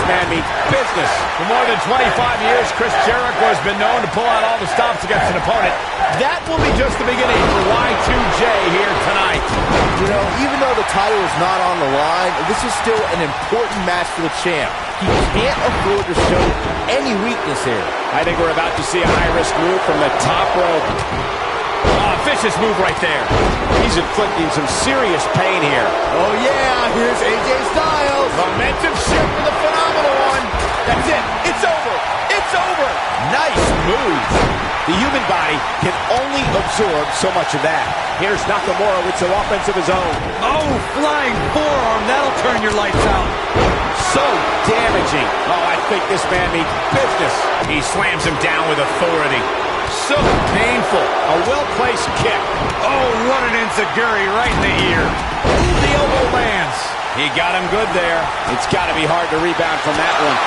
man means business. For more than 25 years, Chris Jericho has been known to pull out all the stops against an opponent. That will be just the beginning for Y2J here tonight. You know, even though the title is not on the line, this is still an important match for the champ. He can't afford to show any weakness here. I think we're about to see a high-risk move from the top rope. Oh, vicious move right there. He's inflicting some serious pain here. Oh, yeah, here's AJ Styles. Momentum shift for the phenomenal one. That's it. It's over. It's over. Nice move. The human body can only absorb so much of that. Here's Nakamura with some offense of his own. Oh, flying forearm. That'll turn your lights out. So damaging. Oh, I think this man means business. He slams him down with authority. So painful. A well-placed kick. Oh, what an enziguri right in the ear. Ooh, the elbow lands. He got him good there. It's got to be hard to rebound from that one.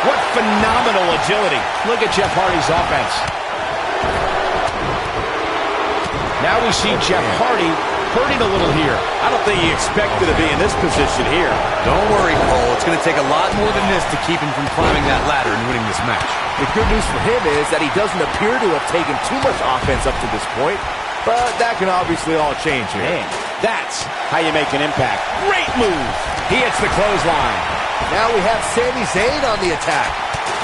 What phenomenal agility. Look at Jeff Hardy's offense. Now we see Jeff Hardy hurting a little here. I don't think he expected to be in this position here. Don't worry, Cole. It's going to take a lot more than this to keep him from climbing that ladder and winning this match. The good news for him is that he doesn't appear to have taken too much offense up to this point, but that can obviously all change here. Man, that's how you make an impact. Great move. He hits the clothesline. Now we have Sami Zayn on the attack.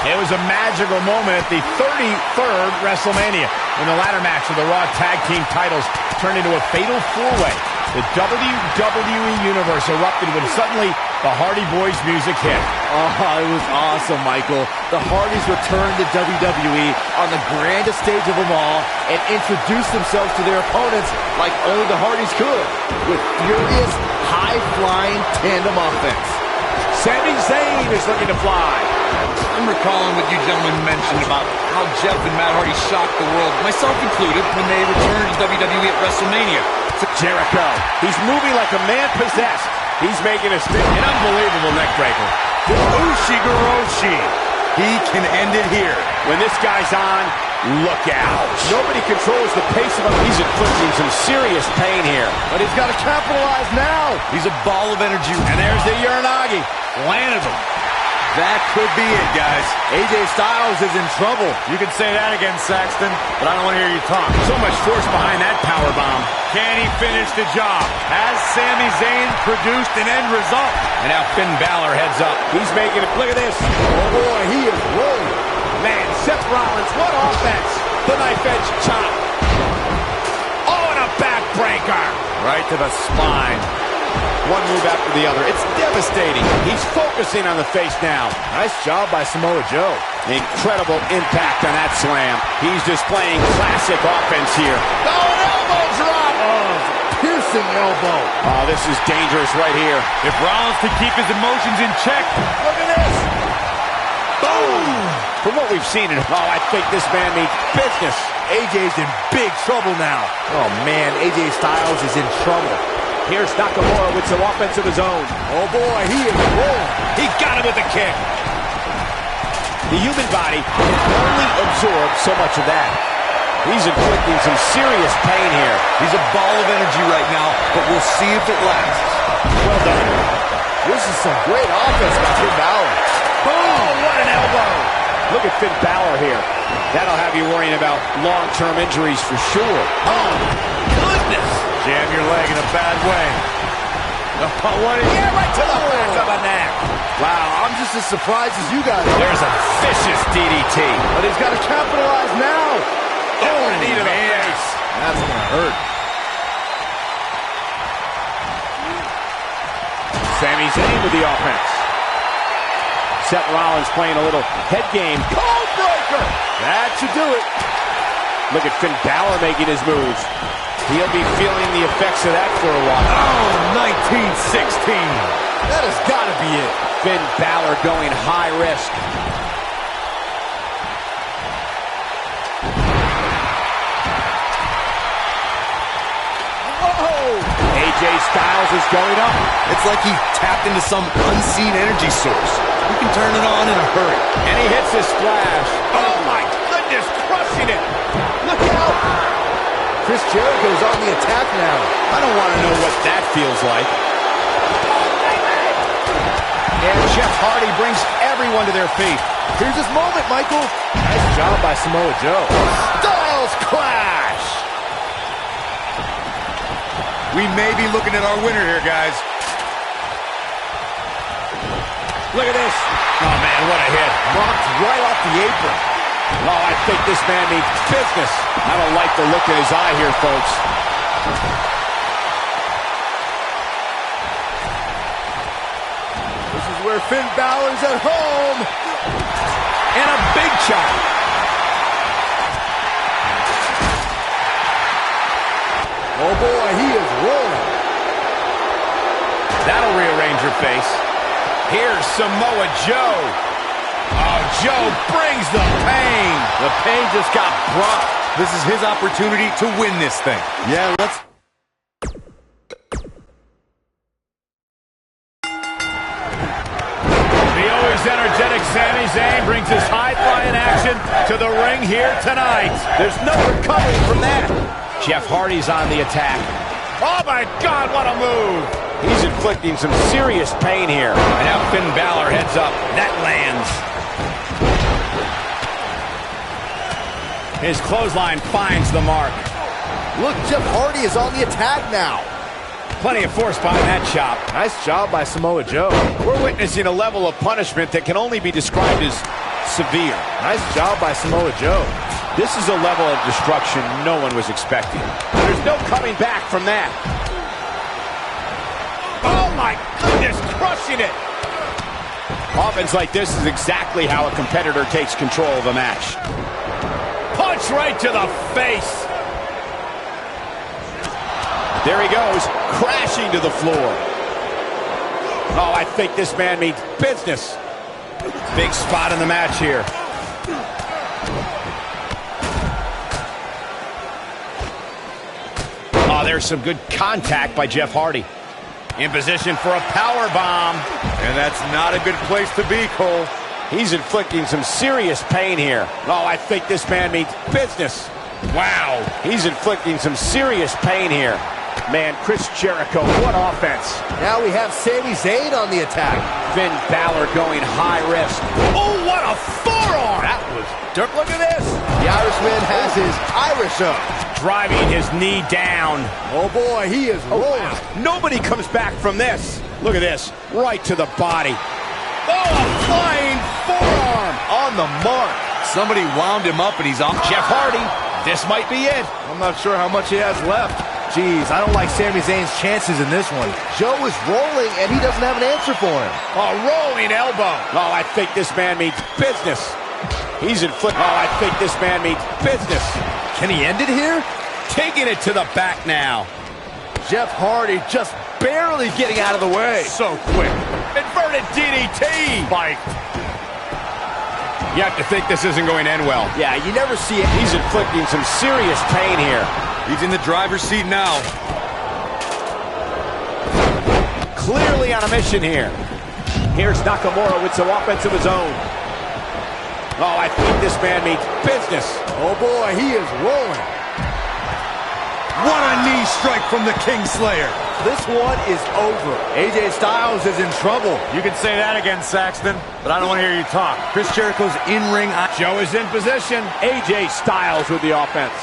It was a magical moment at the 33rd WrestleMania when the ladder match of the Raw Tag Team titles turned into a fatal four-way. The WWE Universe erupted when suddenly the Hardy Boys music hit. Oh, it was awesome, Michael. The Hardys returned to WWE on the grandest stage of them all and introduced themselves to their opponents like only the Hardys could, with furious, high-flying tandem offense. Sami Zayn is looking to fly. I'm recalling what you gentlemen mentioned about how Jeff and Matt Hardy shocked the world, myself included, when they returned to WWE at WrestleMania. Jericho, he's moving like a man possessed. He's making an unbelievable neck breaker. Ushigoroshi. He can end it here. When this guy's on, look out. Nobody controls the pace of him. He's inflicting some serious pain here. But he's got to capitalize now. He's a ball of energy. And there's the Uranagi. Landed him. That could be it, guys. AJ Styles is in trouble. You can say that again, Saxton, but I don't want to hear you talk. So much force behind that powerbomb. Can he finish the job? Has Sami Zayn produced an end result? And now Finn Balor heads up. He's making it. Look at this. Oh, boy, he is rolling. Man, Seth Rollins, what offense. The knife edge chop. Oh, and a backbreaker. Right to the spine. One move after the other. It's devastating. He's focusing on the face now. Nice job by Samoa Joe. Incredible impact on that slam. He's displaying classic offense here. Oh, an elbow drop! Oh, piercing elbow. Oh, this is dangerous right here. If Rollins can keep his emotions in check. Look at this. Boom! From what we've seen, I think this man means business. AJ's in big trouble now. Oh, man, AJ Styles is in trouble. Here's Nakamura with some offense of his own. Oh, boy, he is rolling. He got him with the kick. The human body can only absorb so much of that. He's inflicting some serious pain here. He's a ball of energy right now, but we'll see if it lasts. Well done. This is some great offense by Finn Balor. Oh, what an elbow. Look at Finn Balor here. That'll have you worrying about long-term injuries for sure. Oh, goodness. Jam your leg in a bad way. Oh, what is... Yeah, right to the back of the neck. Wow, I'm just as surprised as you guys. There's a vicious DDT. But he's got to capitalize now. Oh, knee to the face. That's going to hurt. Sami Zayn with the offense. Seth Rollins playing a little head game. Cold breaker. That should do it. Look at Finn Balor making his moves. He'll be feeling the effects of that for a while. Oh, 1916. That has got to be it. Finn Balor going high risk. Whoa! AJ Styles is going up. It's like he tapped into some unseen energy source. He can turn it on in a hurry. And he hits his splash. Oh, my goodness, crushing it. Look out. Chris Jericho's on the attack now. I don't want to know what that feels like. And Jeff Hardy brings everyone to their feet. Here's his moment, Michael. Nice job by Samoa Joe. Styles Clash! We may be looking at our winner here, guys. Look at this. Oh, man, what a hit. Knocked right off the apron. Oh, I think this man means business. I don't like the look in his eye here, folks. This is where Finn Balor's at home. And a big chop. Oh, boy, he is rolling. That'll rearrange your face. Here's Samoa Joe. Oh, Joe brings the pain. The pain just got brought. This is his opportunity to win this thing. Yeah, let's... The always energetic Sami Zayn brings his high-flying action to the ring here tonight. There's no recovery from that. Jeff Hardy's on the attack. Oh, my God, what a move. He's inflicting some serious pain here. And now Finn Balor heads up. That lands. His clothesline finds the mark. Look, Jeff Hardy is on the attack now. Plenty of force behind that chop. Nice job by Samoa Joe. We're witnessing a level of punishment that can only be described as severe. Nice job by Samoa Joe. This is a level of destruction no one was expecting. There's no coming back from that. Oh my goodness, crushing it. Offense like this is exactly how a competitor takes control of a match. Punch right to the face. There he goes, crashing to the floor. Oh, I think this man means business. Big spot in the match here. Oh, there's some good contact by Jeff Hardy. In position for a power bomb. And that's not a good place to be, Cole. He's inflicting some serious pain here. Oh, I think this man means business. Wow. He's inflicting some serious pain here. Man, Chris Jericho, what offense. Now we have Sami Zayn on the attack. Finn Balor going high risk. Oh, what a forearm. That was dirt. Look at this. The Irishman has his Irish up. Driving his knee down. Oh, boy, he is rolling. Wow. Nobody comes back from this. Look at this. Right to the body. Oh, a flying forearm. On the mark. Somebody wound him up and he's off. Jeff Hardy, this might be it. I'm not sure how much he has left. Jeez, I don't like Sami Zayn's chances in this one. Joe is rolling, and he doesn't have an answer for him. A rolling elbow. Oh, I think this man means business. He's inflicting. Oh, I think this man means business. Can he end it here? Taking it to the back now. Jeff Hardy just barely getting out of the way. So quick. Inverted DDT. Spiked. You have to think this isn't going to end well. Yeah, you never see it. He's inflicting some serious pain here. He's in the driver's seat now. Clearly on a mission here. Here's Nakamura with some offense of his own. Oh, I think this man means business. Oh, boy, he is rolling. What a knee strike from the Kingslayer. This one is over. AJ Styles is in trouble. You can say that again, Saxton, but I don't want to hear you talk. Chris Jericho's in-ring. Joe is in position. AJ Styles with the offense.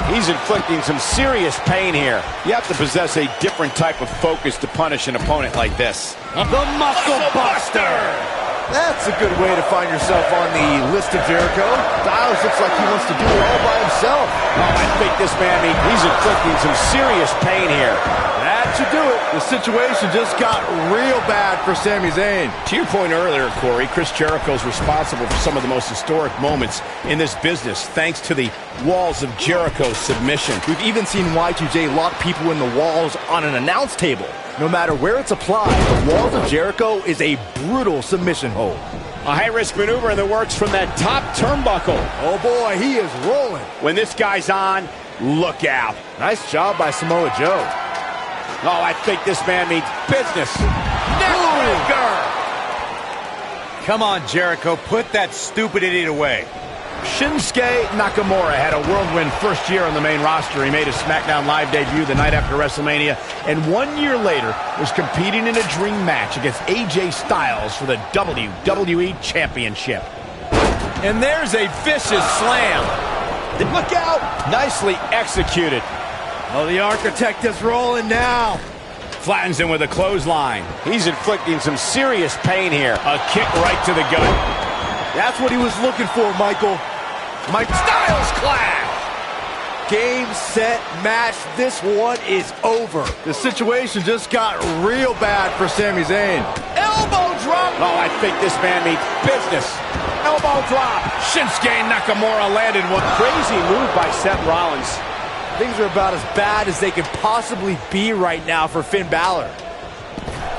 He's inflicting some serious pain here. You have to possess a different type of focus to punish an opponent like this. The Muscle Buster. That's a good way to find yourself on the list of Jericho. Styles looks like he wants to do it all by himself. Oh, I think this man, he's inflicting some serious pain here. That should do it. The situation just got real bad for Sami Zayn. To your point earlier, Corey, Chris Jericho's responsible for some of the most historic moments in this business, thanks to the Walls of Jericho submission. We've even seen Y2J lock people in the walls on an announce table. No matter where it's applied, the Walls of Jericho is a brutal submission hold. A high-risk maneuver in the works from that top turnbuckle. Oh, boy, he is rolling. When this guy's on, look out. Nice job by Samoa Joe. Oh, I think this man means business. Neckbreaker. Come on, Jericho. Put that stupid idiot away. Shinsuke Nakamura had a whirlwind first year on the main roster. He made his SmackDown Live debut the night after WrestleMania, and 1 year later was competing in a dream match against AJ Styles for the WWE Championship. And there's a vicious slam. Look out! Nicely executed. Oh, the Architect is rolling now. Flattens him with a clothesline. He's inflicting some serious pain here. A kick right to the gut. That's what he was looking for, Michael. Mike Styles clash. Game, set, match. This one is over. The situation just got real bad for Sami Zayn. Elbow drop. Oh, I think this man means business. Elbow drop. Shinsuke Nakamura landed one. Crazy move by Seth Rollins. Things are about as bad as they could possibly be right now for Finn Balor.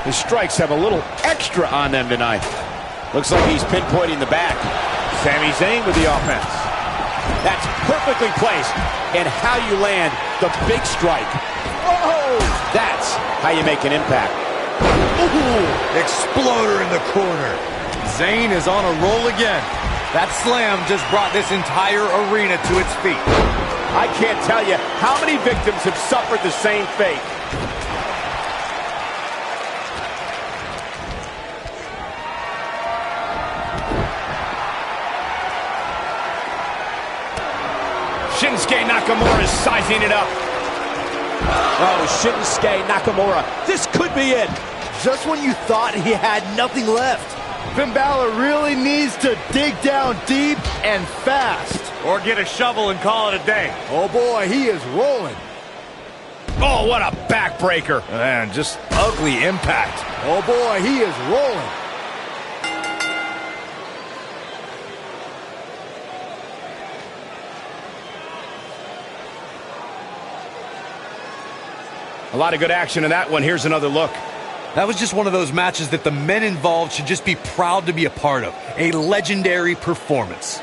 His strikes have a little extra on them tonight. Looks like he's pinpointing the back. Sami Zayn with the offense. That's perfectly placed. And how you land the big strike. Whoa! That's how you make an impact. Ooh, exploder in the corner. Zayn is on a roll again. That slam just brought this entire arena to its feet. I can't tell you how many victims have suffered the same fate. Shinsuke Nakamura is sizing it up. Oh, Shinsuke Nakamura. This could be it. Just when you thought he had nothing left. Finn Balor really needs to dig down deep and fast. Or get a shovel and call it a day. Oh boy, he is rolling. Oh, what a backbreaker. And just ugly impact. Oh boy, he is rolling. A lot of good action in that one. Here's another look. That was just one of those matches that the men involved should just be proud to be a part of. A legendary performance.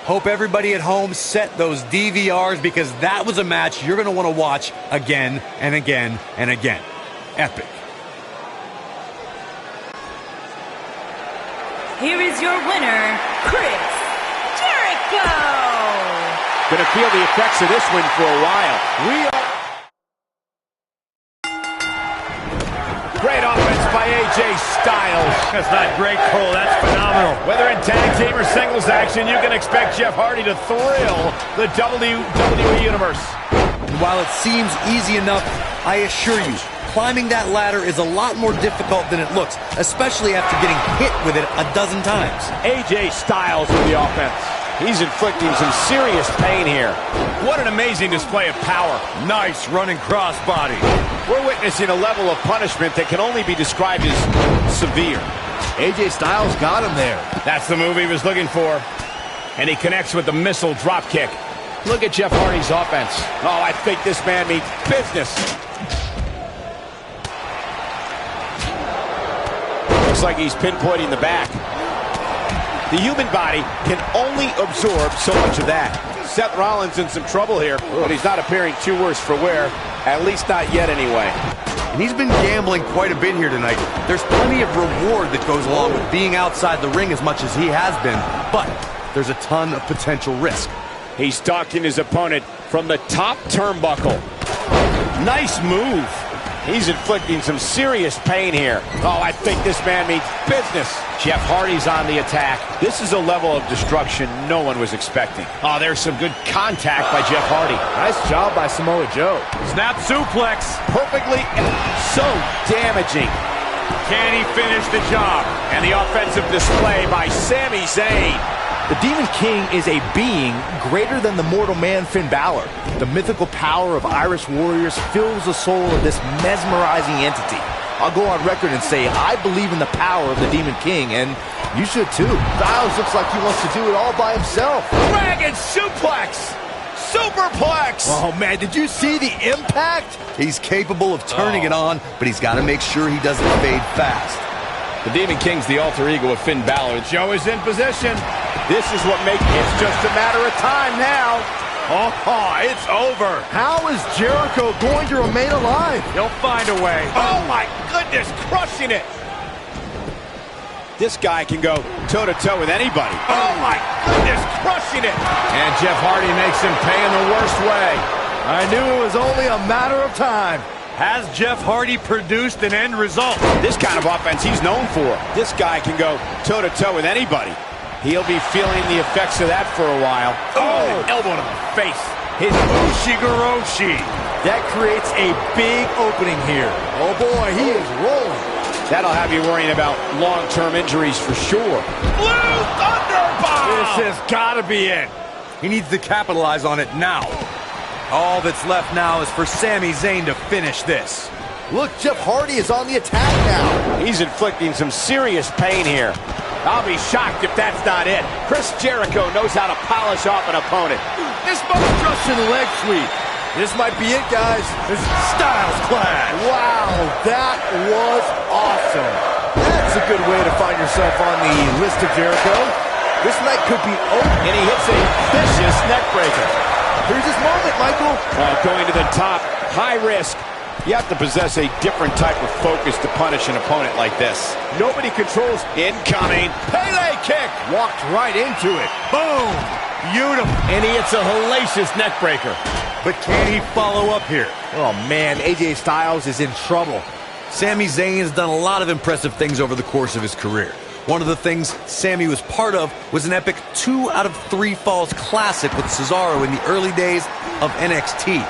Hope everybody at home set those DVRs because that was a match you're going to want to watch again and again and again. Epic. Here is your winner, Chris Jericho. Gonna feel the effects of this win for a while. Great offense by AJ Styles. That's not great, Cole. That's phenomenal. Whether in tag team or singles action, you can expect Jeff Hardy to thrill the WWE Universe. And while it seems easy enough, I assure you, climbing that ladder is a lot more difficult than it looks, especially after getting hit with it a dozen times. AJ Styles with the offense. He's inflicting some serious pain here. What an amazing display of power. Nice running crossbody. We're witnessing a level of punishment that can only be described as severe. AJ Styles got him there. That's the move he was looking for. And he connects with the missile drop kick. Look at Jeff Hardy's offense. Oh, I think this man means business. Looks like he's pinpointing the back. The human body can only absorb so much of that. Seth Rollins in some trouble here, but he's not appearing too worse for wear. At least not yet, anyway. And he's been gambling quite a bit here tonight. There's plenty of reward that goes along with being outside the ring as much as he has been, but there's a ton of potential risk. He's stalking his opponent from the top turnbuckle. Nice move. He's inflicting some serious pain here. Oh, I think this man means business. Jeff Hardy's on the attack. This is a level of destruction no one was expecting. Oh, there's some good contact by Jeff Hardy. Nice job by Samoa Joe. Snap suplex. Perfectly so damaging. Can he finish the job? And the offensive display by Sami Zayn. The Demon King is a being greater than the mortal man Finn Balor. The mythical power of Irish warriors fills the soul of this mesmerizing entity. I'll go on record and say I believe in the power of the Demon King, and you should too. Styles looks like he wants to do it all by himself. Dragon suplex! Superplex! Oh man, did you see the impact? He's capable of turning it on, but he's got to make sure he doesn't fade fast. The Demon King's the alter ego of Finn Balor. Joe is in position. This is what makes it's just a matter of time now. Oh, it's over. How is Jericho going to remain alive? He'll find a way. Oh my goodness, crushing it. This guy can go toe-to-toe with anybody. Oh, my goodness, crushing it. And Jeff Hardy makes him pay in the worst way. I knew it was only a matter of time. Has Jeff Hardy produced an end result? This kind of offense he's known for. This guy can go toe-to-toe with anybody. He'll be feeling the effects of that for a while. Oh, elbow to the face. His Ushigoroshi. That creates a big opening here. Oh boy, he is rolling. That'll have you worrying about long-term injuries for sure. Blue Thunder Bomb! This has got to be it. He needs to capitalize on it now. All that's left now is for Sami Zayn to finish this. Look, Jeff Hardy is on the attack now. He's inflicting some serious pain here. I'll be shocked if that's not it. Chris Jericho knows how to polish off an opponent. This monstrous leg sweep. This might be it, guys. This is Styles Clash. Wow, that was awesome. That's a good way to find yourself on the list of Jericho. This night could be over. And he hits a vicious neck breaker. Here's his moment, Michael. Going to the top, high risk. You have to possess a different type of focus to punish an opponent like this. Nobody controls incoming. Pele kick. Walked right into it. Boom. Beautiful. And he hits a hellacious neck breaker. But can he follow up here? Oh, man, AJ Styles is in trouble. Sami Zayn has done a lot of impressive things over the course of his career. One of the things Sami was part of was an epic 2 out of 3 falls classic with Cesaro in the early days of NXT.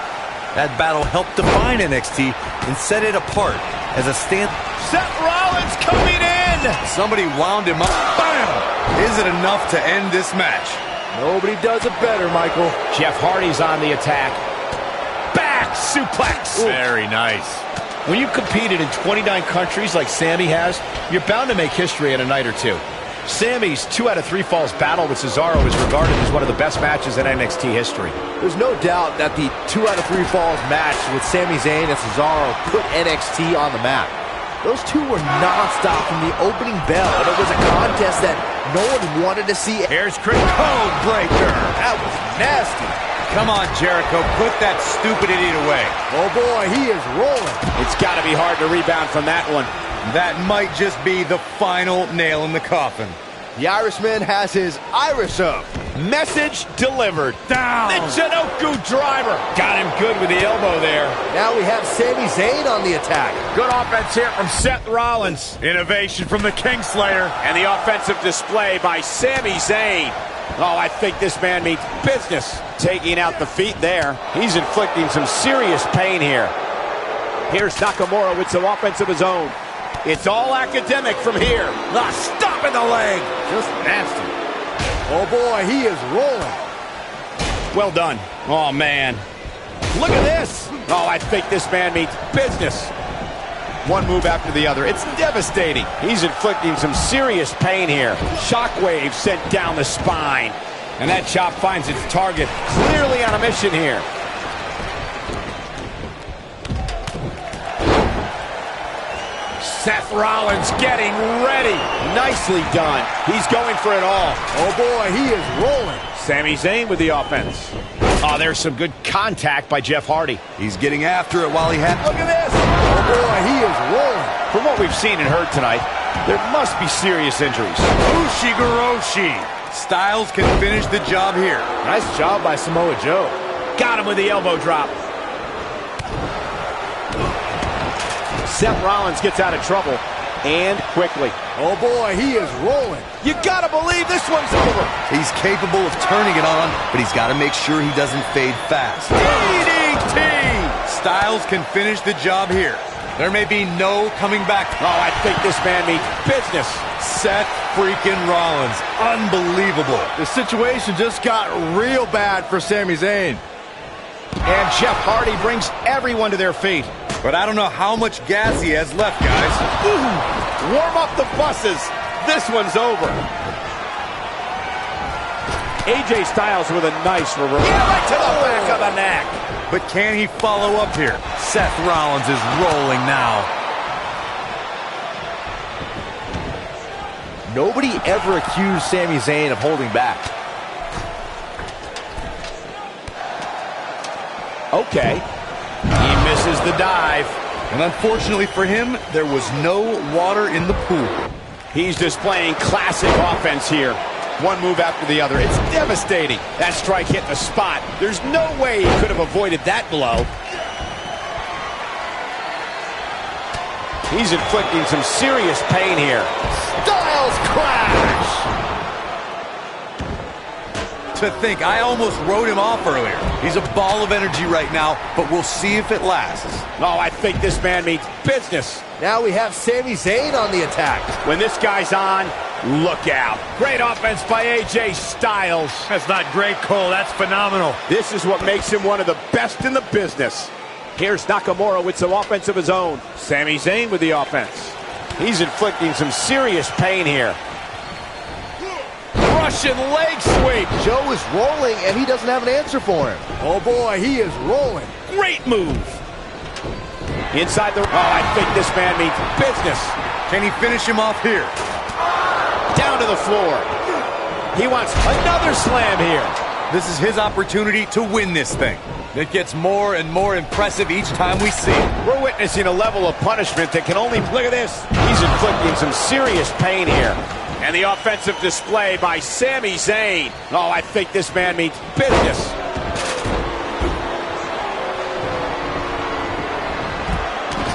That battle helped define NXT and set it apart as a stand. Seth Rollins coming in! Somebody wound him up. Bam! Is it enough to end this match? Nobody does it better, Michael. Jeff Hardy's on the attack. Back suplex! Ooh. Very nice. When you've competed in 29 countries like Sami has, you're bound to make history in a night or two. Sami's 2 out of 3 falls battle with Cesaro is regarded as one of the best matches in NXT history. There's no doubt that the 2 out of 3 falls match with Sami Zayn and Cesaro put NXT on the map. Those two were nonstop from the opening bell, and it was a contest that no one wanted to see. Here's Chris Code Breaker. That was nasty. Come on, Jericho, put that stupid idiot away. Oh boy, he is rolling. It's got to be hard to rebound from that one. That might just be the final nail in the coffin. The Irishman has his Irish up. Message delivered. Down. The Chinoku driver. Got him good with the elbow there. Now we have Sami Zayn on the attack. Good offense here from Seth Rollins. Innovation from the Kingslayer. And the offensive display by Sami Zayn. Oh, I think this man means business. Taking out the feet there. He's inflicting some serious pain here. Here's Nakamura with some offense of his own. It's all academic from here. Stop in the leg. Just nasty. Oh boy, he is rolling. Well done. Oh, man. Look at this. Oh, I think this man means business. One move after the other. It's devastating. He's inflicting some serious pain here. Shockwave sent down the spine. And that chop finds its target. Clearly on a mission here. Seth Rollins getting ready. Nicely done. He's going for it all. Oh boy, he is rolling. Sami Zayn with the offense. Oh, there's some good contact by Jeff Hardy. He's getting after it while he had... Look at this. Oh boy, he is rolling. From what we've seen and heard tonight, there must be serious injuries. Ushigoroshi. Styles can finish the job here. Nice job by Samoa Joe. Got him with the elbow drop. Seth Rollins gets out of trouble, and quickly. Oh boy, he is rolling. You gotta believe this one's over. He's capable of turning it on, but he's got to make sure he doesn't fade fast. DDT! Styles can finish the job here. There may be no coming back. Oh, I think this man means business. Seth freaking Rollins. Unbelievable. The situation just got real bad for Sami Zayn. And Jeff Hardy brings everyone to their feet. But I don't know how much gas he has left, guys. Ooh, warm up the buses. This one's over. AJ Styles with a nice reversal. Yeah, right to the back of the neck. But can he follow up here? Seth Rollins is rolling now. Nobody ever accused Sami Zayn of holding back. Okay. He misses the dive. And unfortunately for him, there was no water in the pool. He's displaying classic offense here. One move after the other. It's devastating. That strike hit the spot. There's no way he could have avoided that blow. He's inflicting some serious pain here. Styles crash! To think, I almost wrote him off earlier. He's a ball of energy right now, but we'll see if it lasts. Oh, I think this man means business. Now we have Sami Zayn on the attack. When this guy's on, look out. Great offense by AJ Styles. That's not great, Cole. That's phenomenal. This is what makes him one of the best in the business. Here's Nakamura with some offense of his own. Sami Zayn with the offense. He's inflicting some serious pain here. Russian leg sweep. Joe is rolling, and he doesn't have an answer for him. Oh, boy, he is rolling. Great move. Inside the... Oh, I think this man means business. Can he finish him off here? Down to the floor. He wants another slam here. This is his opportunity to win this thing. It gets more and more impressive each time we see it. We're witnessing a level of punishment that can only... Look at this. He's inflicting some serious pain here. And the offensive display by Sami Zayn. Oh, I think this man means business.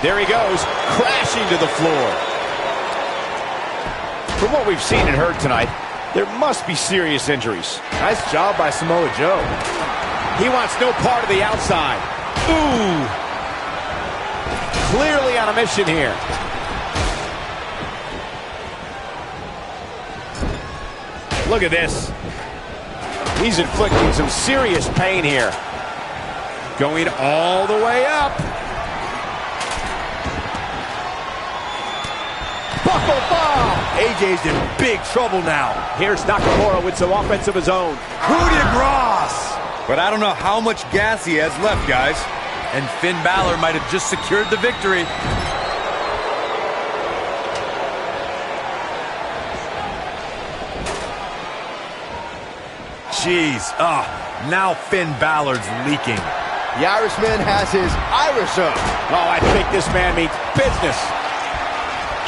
There he goes, crashing to the floor. From what we've seen and heard tonight, there must be serious injuries. Nice job by Samoa Joe. He wants no part of the outside. Ooh. Clearly on a mission here. Look at this. He's inflicting some serious pain here. Going all the way up. Buckle bomb! AJ's in big trouble now. Here's Nakamura with some offense of his own. Coup de grace! But I don't know how much gas he has left, guys. And Finn Balor might have just secured the victory. Jeez, now Finn Balor's leaking. The Irishman has his Irish up. Oh, I think this man means business.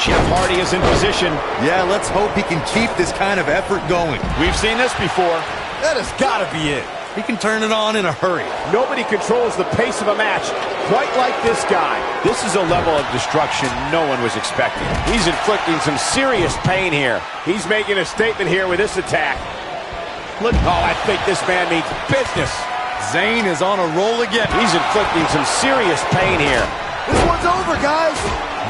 Jeff Hardy is in position. Yeah, let's hope he can keep this kind of effort going. We've seen this before. That has got to be it. He can turn it on in a hurry. Nobody controls the pace of a match quite like this guy. This is a level of destruction no one was expecting. He's inflicting some serious pain here. He's making a statement here with this attack. Look, oh, I think this man means business. Zayn is on a roll again. He's inflicting some serious pain here. This one's over, guys.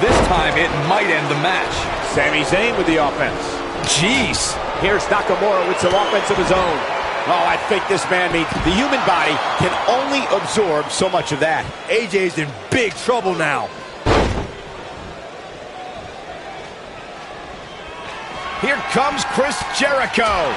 This time it might end the match. Sami Zayn with the offense. Jeez. Here's Nakamura with some offense of his own. Oh, I think this man means the human body can only absorb so much of that. AJ's in big trouble now. Here comes Chris Jericho.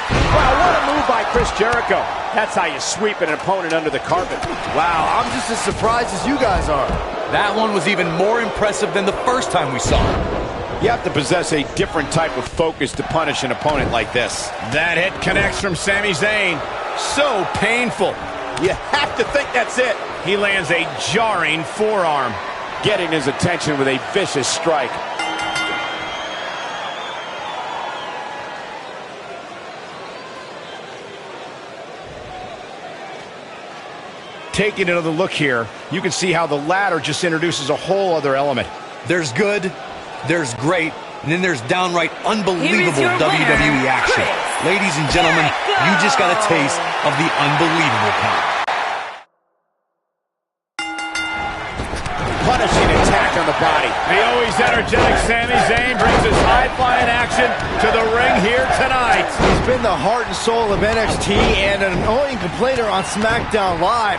Wow, what a move by Chris Jericho. That's how you sweep an opponent under the carpet. Wow, I'm just as surprised as you guys are. That one was even more impressive than the first time we saw it. You have to possess a different type of focus to punish an opponent like this. That hit connects from Sami Zayn. So painful. You have to think that's it. He lands a jarring forearm, getting his attention with a vicious strike. Taking another look here, you can see how the ladder just introduces a whole other element. There's good, there's great, and then there's downright unbelievable WWE action. Ladies and gentlemen, you just got a taste of the unbelievable kind. Punishing attack on the body. The always energetic Sami Zayn brings his high-flying action to the ring here tonight. He's been the heart and soul of NXT and an annoying complainer on SmackDown Live.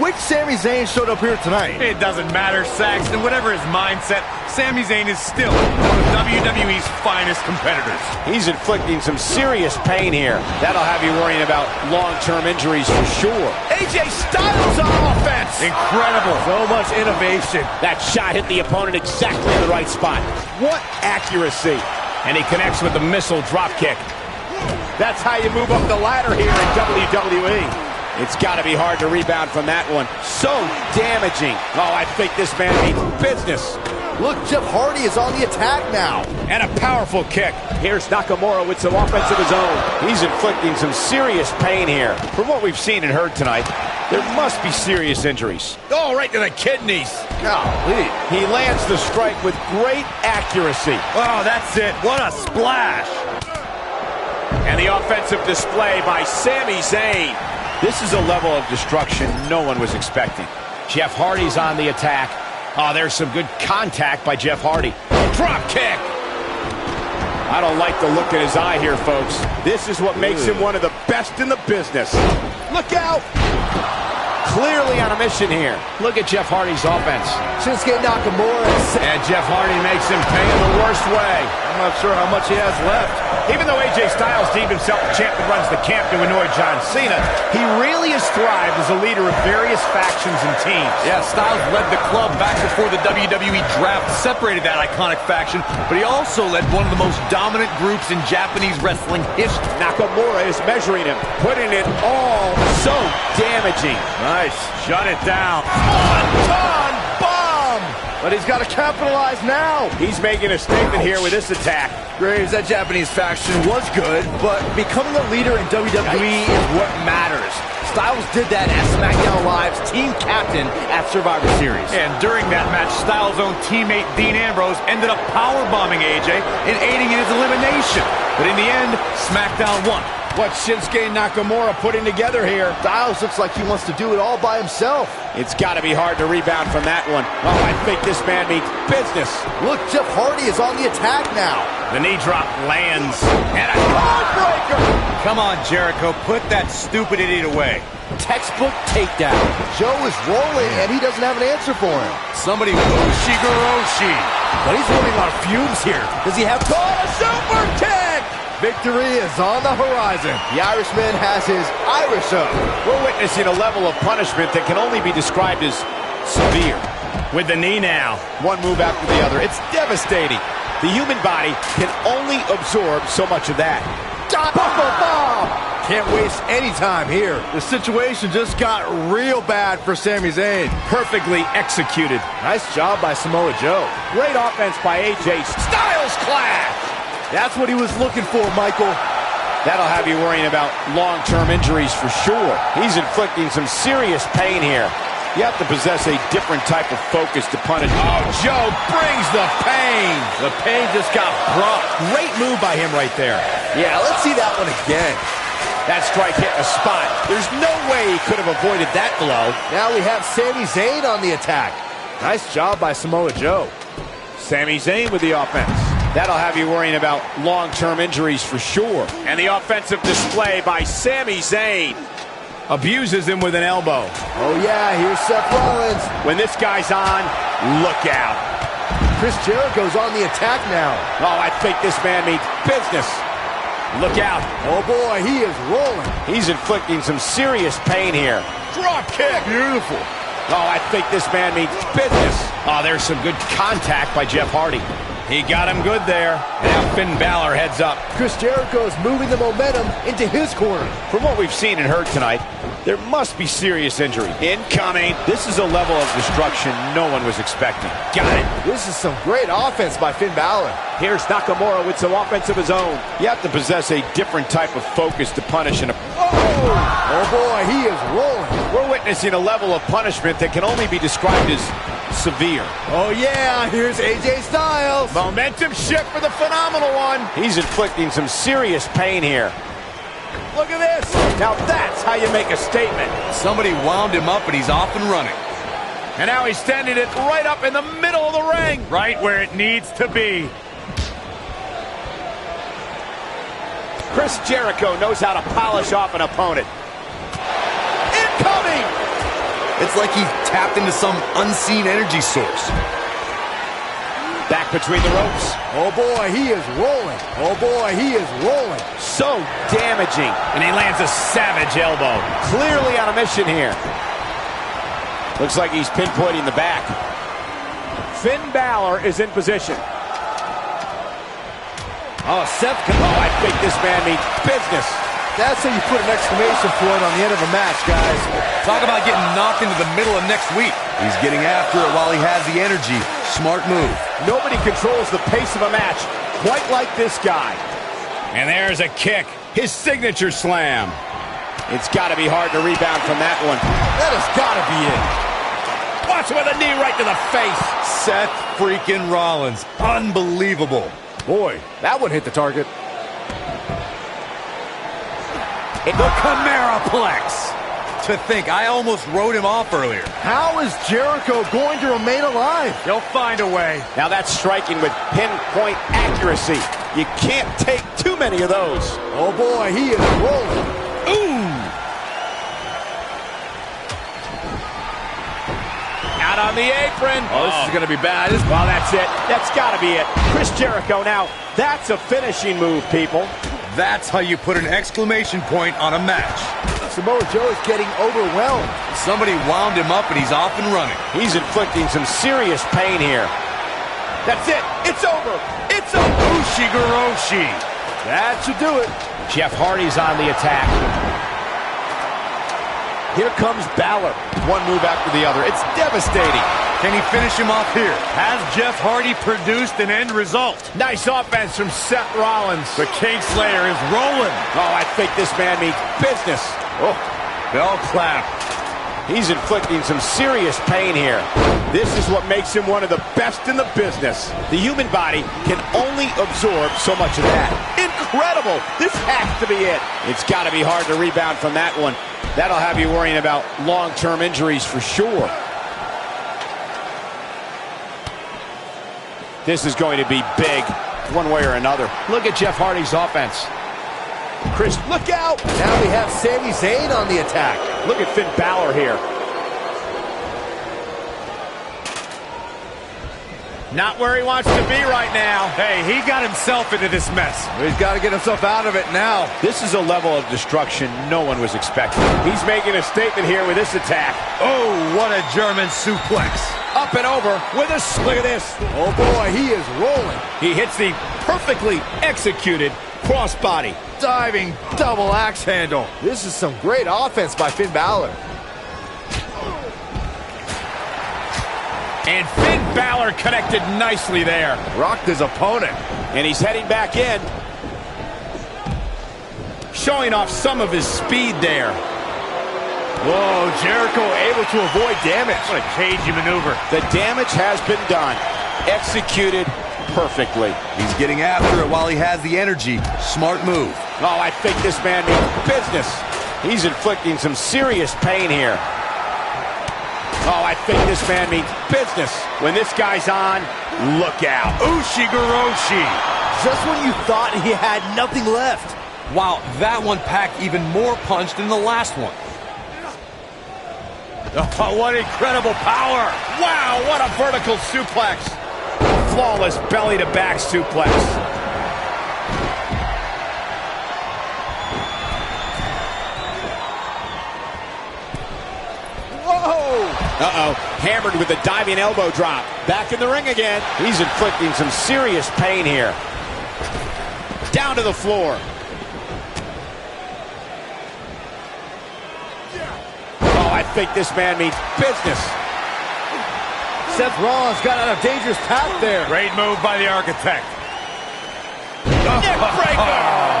Which Sami Zayn showed up here tonight? It doesn't matter, Saxton. Whatever his mindset, Sami Zayn is still one of WWE's finest competitors. He's inflicting some serious pain here. That'll have you worrying about long-term injuries for sure. AJ Styles on offense. Incredible. So much innovation. That shot hit the opponent exactly in the right spot. What accuracy. And he connects with the missile drop kick. That's how you move up the ladder here in WWE. It's got to be hard to rebound from that one. So damaging. Oh, I think this man means business. Look, Jeff Hardy is on the attack now. And a powerful kick. Here's Nakamura with some offense of his own. He's inflicting some serious pain here. From what we've seen and heard tonight, there must be serious injuries. Oh, right to the kidneys. Golly. He lands the strike with great accuracy. Oh, that's it. What a splash. And the offensive display by Sami Zayn. This is a level of destruction no one was expecting. Jeff Hardy's on the attack. Oh, there's some good contact by Jeff Hardy. Drop kick. I don't like the look in his eye here, folks. This is what makes him one of the best in the business. Look out! Clearly on a mission here. Look at Jeff Hardy's offense. Shinsuke Nakamura. And Jeff Hardy makes him pay in the worst way. I'm not sure how much he has left. Even though AJ Styles deemed himself the champ that runs the camp to annoy John Cena, he really has thrived as a leader of various factions and teams. Yeah, Styles led the club back before the WWE draft separated that iconic faction, but he also led one of the most dominant groups in Japanese wrestling history. Nakamura is measuring him, putting it all so damaging. Nice. Shut it down. Swanton bomb! But he's got to capitalize now. He's making a statement here with this attack. Graves, that Japanese faction was good, but becoming a leader in WWE is what matters. Styles did that as SmackDown Live's team captain at Survivor Series. And during that match, Styles' own teammate Dean Ambrose ended up powerbombing AJ and aiding in his elimination. But in the end, SmackDown won. What's Shinsuke Nakamura putting together here? Styles looks like he wants to do it all by himself. It's got to be hard to rebound from that one. Oh, I think this man means business. Look, Jeff Hardy is on the attack now. The knee drop lands. And a heartbreaker! Come on, Jericho, put that stupid idiot away. Textbook takedown. Joe is rolling, and he doesn't have an answer for him. Somebody Ushigoroshi. But he's running on fumes here. Does he have a super kick? Victory is on the horizon. The Irishman has his Irish up. We're witnessing a level of punishment that can only be described as severe. With the knee now. One move after the other. It's devastating. The human body can only absorb so much of that. Buckle bomb! Can't waste any time here. The situation just got real bad for Sami Zayn. Perfectly executed. Nice job by Samoa Joe. Great offense by AJ. Styles clash! That's what he was looking for, Michael. That'll have you worrying about long-term injuries for sure. He's inflicting some serious pain here. You have to possess a different type of focus to punish. Oh, Joe brings the pain. The pain just got brought. Great move by him right there. Yeah, let's see that one again. That strike hit a spot. There's no way he could have avoided that blow. Now we have Sami Zayn on the attack. Nice job by Samoa Joe. Sami Zayn with the offense. That'll have you worrying about long-term injuries for sure. And the offensive display by Sami Zayn. Abuses him with an elbow. Oh, yeah, here's Seth Rollins. When this guy's on, look out. Chris Jericho's on the attack now. Oh, I think this man means business. Look out. Oh, boy, he is rolling. He's inflicting some serious pain here. Drop kick. Beautiful. Oh, I think this man means business. Oh, there's some good contact by Jeff Hardy. He got him good there. Now Finn Balor heads up. Chris Jericho is moving the momentum into his corner. From what we've seen and heard tonight, there must be serious injury. Incoming. This is a level of destruction no one was expecting. Got it. This is some great offense by Finn Balor. Here's Nakamura with some offense of his own. You have to possess a different type of focus to punish an opponent. Oh, boy, he is rolling. We're witnessing a level of punishment that can only be described as severe. Oh, yeah, here's AJ Styles. Momentum shift for the phenomenal one. He's inflicting some serious pain here. Look at this. Now that's how you make a statement. Somebody wound him up and he's off and running. And now he's standing it right up in the middle of the ring. Right where it needs to be. Chris Jericho knows how to polish off an opponent. Incoming! It's like he tapped into some unseen energy source. Back between the ropes. Oh, boy, he is rolling. Oh, boy, he is rolling. So damaging. And he lands a savage elbow. Clearly on a mission here. Looks like he's pinpointing the back. Finn Balor is in position. Oh, Seth. Oh, I think this man means business. That's how you put an exclamation point on the end of a match, guys. Talk about getting knocked into the middle of next week. He's getting after it while he has the energy. Smart move. Nobody controls the pace of a match quite like this guy. And there's a kick. His signature slam. It's got to be hard to rebound from that one. That has got to be it. Watch with a knee right to the face. Seth freaking Rollins. Unbelievable. Boy, that one hit the target. The Chimeraplex. To think, I almost wrote him off earlier. How is Jericho going to remain alive? He'll find a way. Now that's striking with pinpoint accuracy. You can't take too many of those. Oh boy, he is rolling. Ooh! Out on the apron. Oh, this is going to be bad. Well, that's it. That's got to be it. Chris Jericho now. That's a finishing move, people. That's how you put an exclamation point on a match. Samoa Joe is getting overwhelmed. Somebody wound him up and he's off and running. He's inflicting some serious pain here. That's it. It's over. It's over. Ushigoroshi. That should do it. Jeff Hardy's on the attack. Here comes Balor. One move after the other. It's devastating. Can he finish him off here? Has Jeff Hardy produced an end result? Nice offense from Seth Rollins. The King Slayer is rolling. Oh, I think this man means business. Oh, bell clap. He's inflicting some serious pain here. This is what makes him one of the best in the business. The human body can only absorb so much of that. Incredible! This has to be it. It's got to be hard to rebound from that one. That'll have you worrying about long-term injuries for sure. This is going to be big, one way or another. Look at Jeff Hardy's offense. Chris, look out! Now we have Sami Zayn on the attack. Look at Finn Balor here. Not where he wants to be right now. Hey, he got himself into this mess. He's got to get himself out of it now. This is a level of destruction no one was expecting. He's making a statement here with this attack. Oh, what a German suplex. Up and over with a... Look at this. Oh boy, he is rolling. He hits the perfectly executed crossbody. Diving double axe handle. This is some great offense by Finn Balor. And Finn Balor connected nicely there. Rocked his opponent. And he's heading back in. Showing off some of his speed there. Whoa, Jericho able to avoid damage. What a cagey maneuver. The damage has been done. Executed perfectly. He's getting after it while he has the energy. Smart move. Oh, I think this man means business. He's inflicting some serious pain here. Oh, I think this man means business. When this guy's on, look out. Ushigoroshi. Just when you thought he had nothing left. Wow, that one packed even more punch than the last one. Oh, what incredible power. Wow, what a vertical suplex. Flawless belly-to-back suplex. Uh-oh, hammered with a diving elbow drop. Back in the ring again. He's inflicting some serious pain here. Down to the floor. Oh, I think this man means business. Seth Rollins got out of dangerous path there. Great move by the architect. Neck breaker!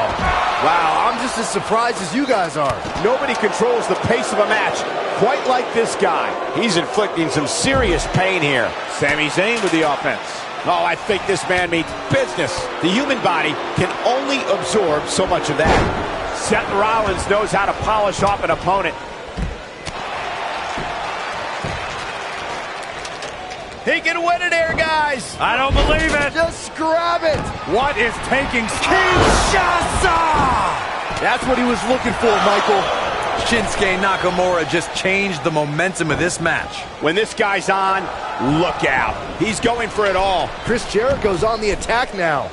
Wow, I'm just as surprised as you guys are. Nobody controls the pace of a match quite like this guy. He's inflicting some serious pain here. Sami Zayn with the offense. Oh, I think this man means business. The human body can only absorb so much of that. Seth Rollins knows how to polish off an opponent. He can win it here, guys. I don't believe it. Just grab it. What is taking... Kinshasa! That's what he was looking for, Michael. Shinsuke Nakamura just changed the momentum of this match. When this guy's on, look out. He's going for it all. Chris Jericho's on the attack now.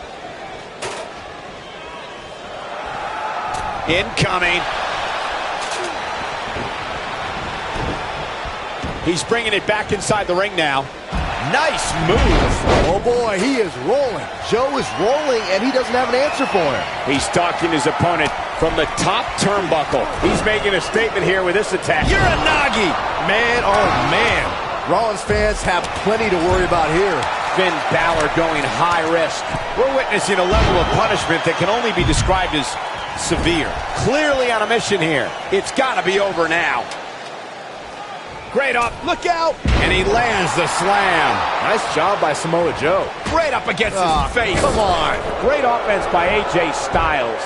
Incoming. He's bringing it back inside the ring now. Nice move. Oh boy, he is rolling. Joe is rolling and he doesn't have an answer for him. He's stalking his opponent from the top turnbuckle. He's making a statement here with this attack. You're a Nagi. Man, oh man. Rollins fans have plenty to worry about here. Finn Balor going high risk. We're witnessing a level of punishment that can only be described as severe. Clearly on a mission here. It's got to be over now. Great up, look out! And he lands the slam. Nice job by Samoa Joe. Right up against his face. Come on. Great offense by AJ Styles.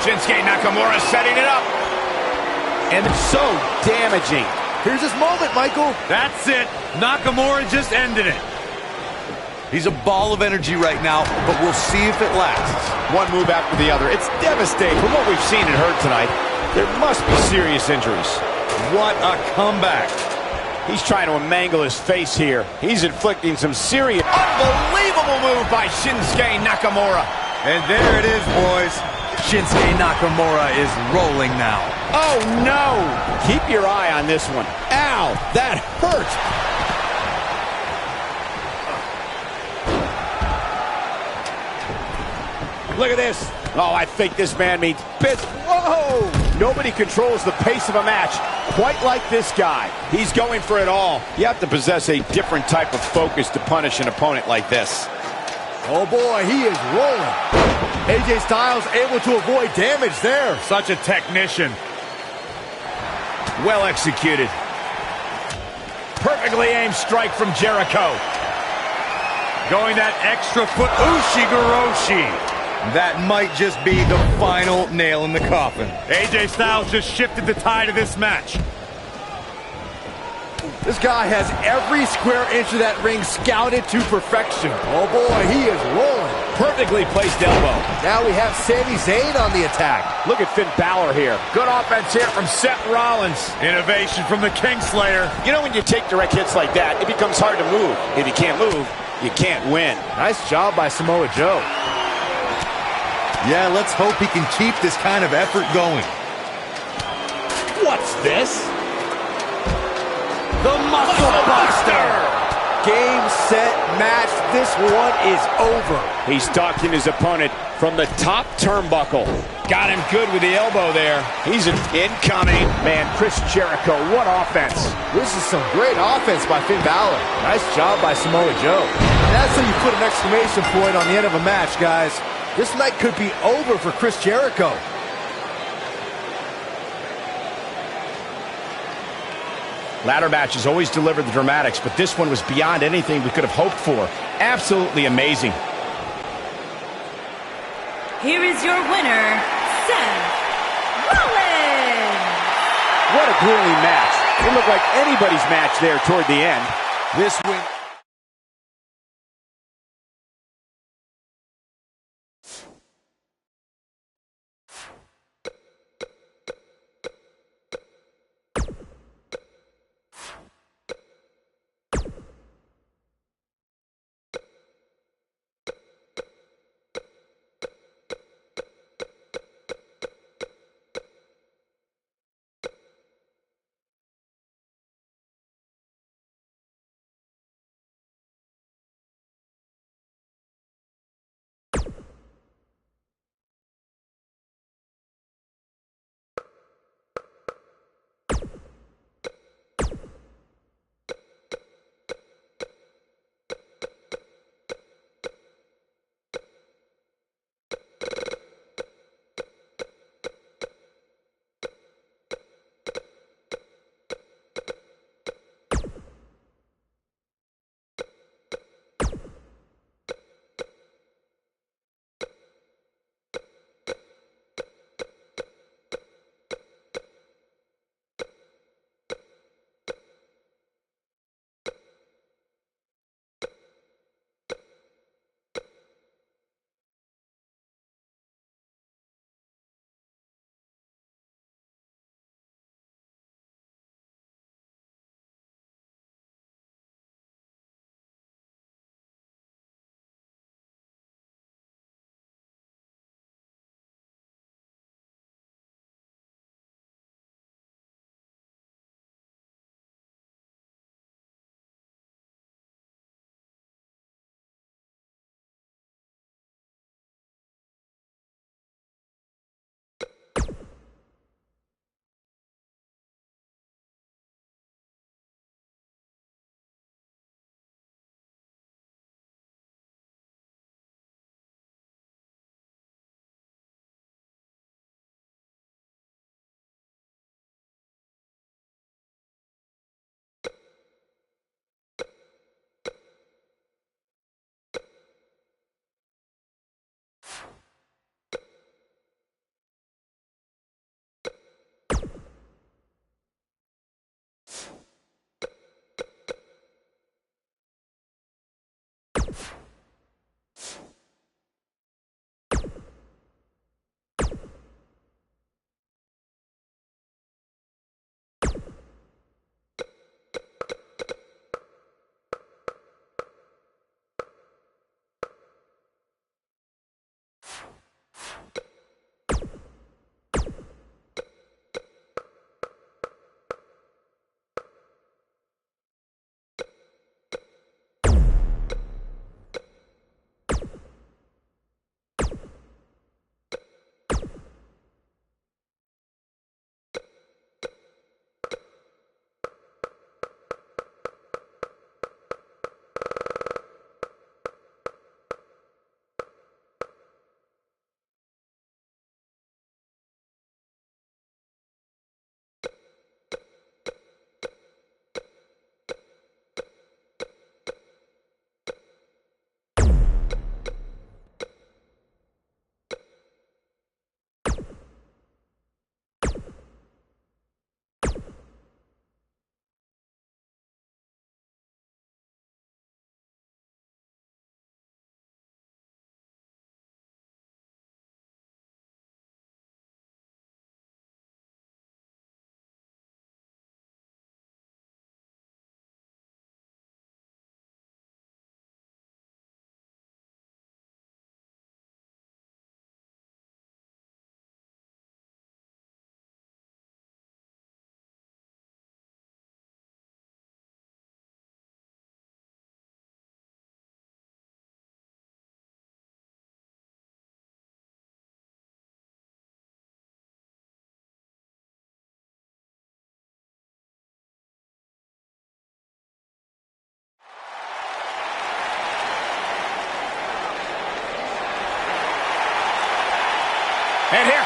Shinsuke Nakamura setting it up. And it's so damaging. Here's his moment, Michael. That's it. Nakamura just ended it. He's a ball of energy right now, but we'll see if it lasts. One move after the other. It's devastating. From what we've seen and heard tonight, there must be serious injuries. What a comeback. He's trying to mangle his face here. He's inflicting some serious... Unbelievable move by Shinsuke Nakamura. And there it is, boys. Shinsuke Nakamura is rolling now. Oh, no! Keep your eye on this one. Ow, that hurt. Look at this. Oh, I think this man means business. Whoa! Nobody controls the pace of a match quite like this guy. He's going for it all. You have to possess a different type of focus to punish an opponent like this. Oh boy, he is rolling. AJ Styles able to avoid damage there. Such a technician. Well executed. Perfectly aimed strike from Jericho. Going that extra foot Ushigoroshi. That might just be the final nail in the coffin. AJ Styles just shifted the tide of this match. This guy has every square inch of that ring scouted to perfection. Oh boy, he is rolling. Perfectly placed elbow. Now we have Sami Zayn on the attack. Look at Finn Balor here. Good offense here from Seth Rollins. Innovation from the Kingslayer. You know when you take direct hits like that, it becomes hard to move. If you can't move, you can't win. Nice job by Samoa Joe. Yeah, let's hope he can keep this kind of effort going. What's this? The Muscle Buster. Game, set, match. This one is over. He's stalking his opponent from the top turnbuckle. Got him good with the elbow there. He's incoming. Man, Chris Jericho, what offense. This is some great offense by Finn Balor. Nice job by Samoa Joe. And that's how you put an exclamation point on the end of a match, guys. This night could be over for Chris Jericho. Ladder matches always deliver the dramatics, but this one was beyond anything we could have hoped for. Absolutely amazing. Here is your winner, Seth Rollins. What a grueling match. It looked like anybody's match there toward the end. This win...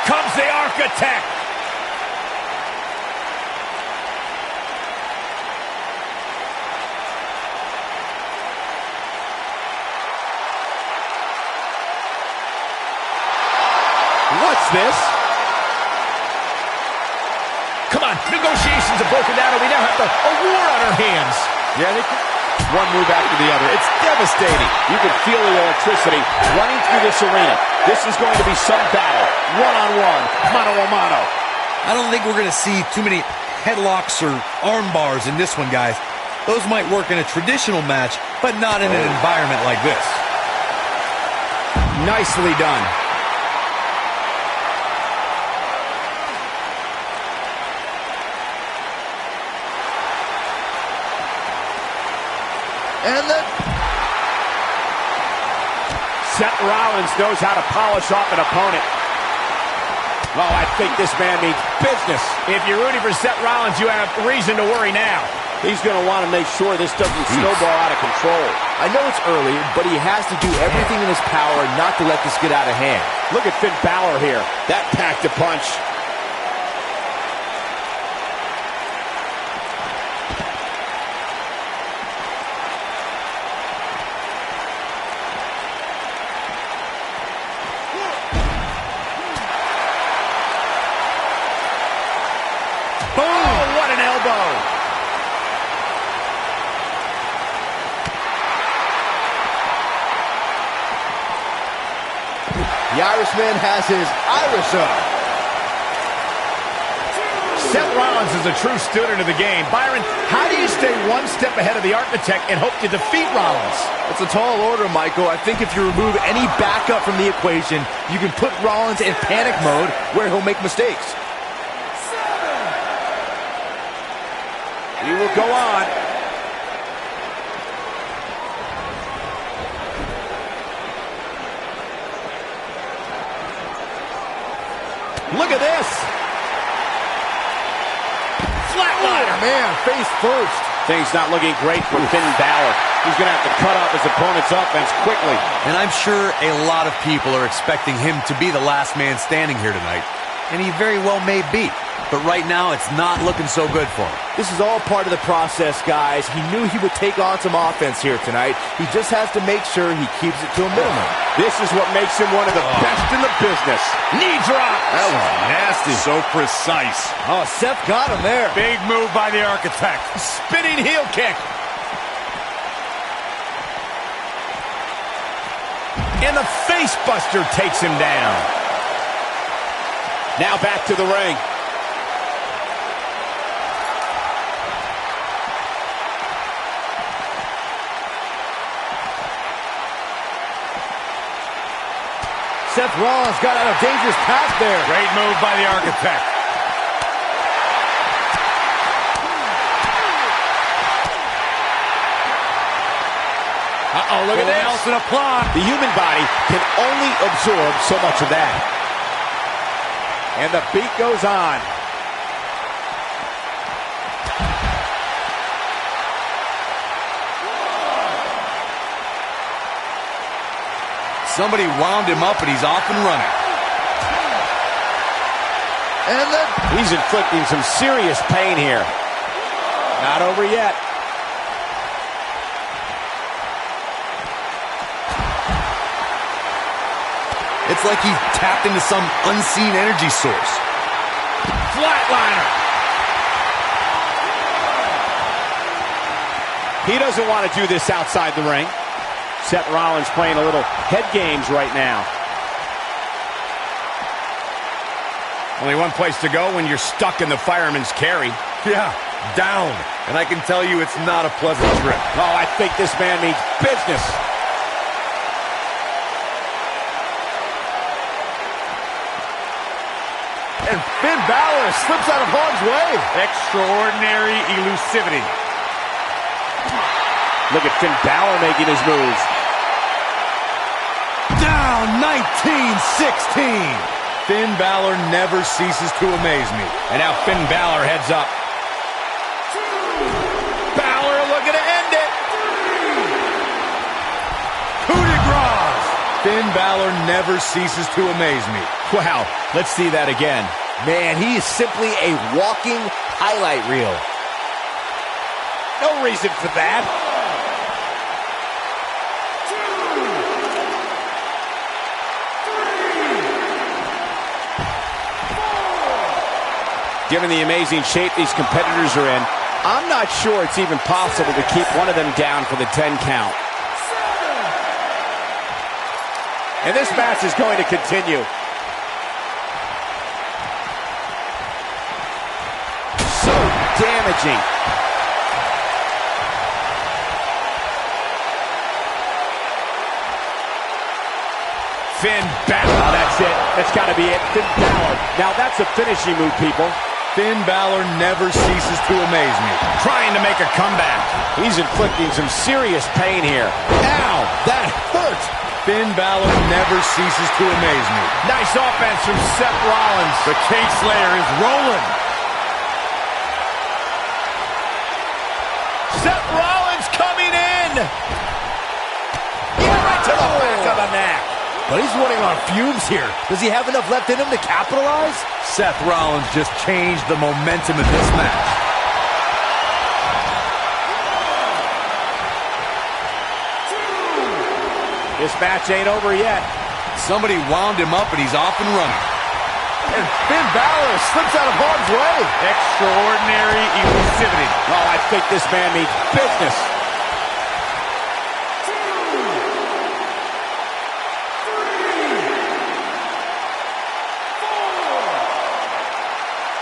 comes the Architect. What's this? Come on, negotiations have broken down, and we now have a war on our hands. Yeah, one move after the other. It's devastating. You can feel the electricity running through this arena. This is going to be some battle. One-on-one, mano-a-mano. I don't think we're going to see too many headlocks or arm bars in this one, guys. Those might work in a traditional match, but not in an environment like this. Nicely done. And then Seth Rollins knows how to polish off an opponent. Oh, I think this man means business. If you're rooting for Seth Rollins, you have reason to worry now. He's going to want to make sure this doesn't snowball out of control. I know it's early, but he has to do everything in his power not to let this get out of hand. Look at Finn Balor here. That packed a punch. The Irishman has his Irish up. Seth Rollins is a true student of the game. Byron, how do you stay one step ahead of the Architect and hope to defeat Rollins? It's a tall order, Michael. I think if you remove any backup from the equation, you can put Rollins in panic mode where he'll make mistakes. He will go on. Look at this. Flatliner. Oh, man, face first. Things not looking great for Finn Balor. He's going to have to cut off his opponent's offense quickly. And I'm sure a lot of people are expecting him to be the last man standing here tonight. And he very well may be. But right now, it's not looking so good for him. This is all part of the process, guys. He knew he would take on some offense here tonight. He just has to make sure he keeps it to a minimum. This is what makes him one of the best in the business. Knee drop. That was nasty. So precise. Oh, Seth got him there. Big move by the Architect. Spinning heel kick. And the face buster takes him down. Now back to the ring. Seth Rollins got out of dangerous path there. Great move by the Architect. Uh-oh, look at this. Nelson applied. The human body can only absorb so much of that. And the beat goes on. Somebody wound him up and he's off and running. And then he's inflicting some serious pain here. Not over yet. It's like he tapped into some unseen energy source. Flatliner. He doesn't want to do this outside the ring. Seth Rollins playing a little head games right now. Only one place to go when you're stuck in the fireman's carry. Yeah, down. And I can tell you it's not a pleasant trip. Oh, I think this man means business. And Finn Balor slips out of harm's way. Extraordinary elusivity. Look at Finn Balor making his moves. Down 19-16. Finn Balor never ceases to amaze me. And now Finn Balor heads up. Balor looking to end it. Coup de grace. Finn Balor never ceases to amaze me. Wow, let's see that again. Man, he is simply a walking highlight reel. No reason for that. Given the amazing shape these competitors are in, I'm not sure it's even possible to keep one of them down for the 10 count. And this match is going to continue. So damaging. Finn Balor. Oh, that's it. That's got to be it. Finn Balor. Now that's a finishing move, people. Finn Balor never ceases to amaze me. Trying to make a comeback. He's inflicting some serious pain here. Ow, that hurt. Finn Balor never ceases to amaze me. Nice offense from Seth Rollins. The Cage Slayer is rolling. Seth Rollins coming in. Yeah, right to the back of the neck. But he's running on fumes here. Does he have enough left in him to capitalize? Seth Rollins just changed the momentum of this match. This match ain't over yet. Somebody wound him up and he's off and running. And Finn Balor slips out of harm's way. Extraordinary elusivity. Oh, I think this man means business.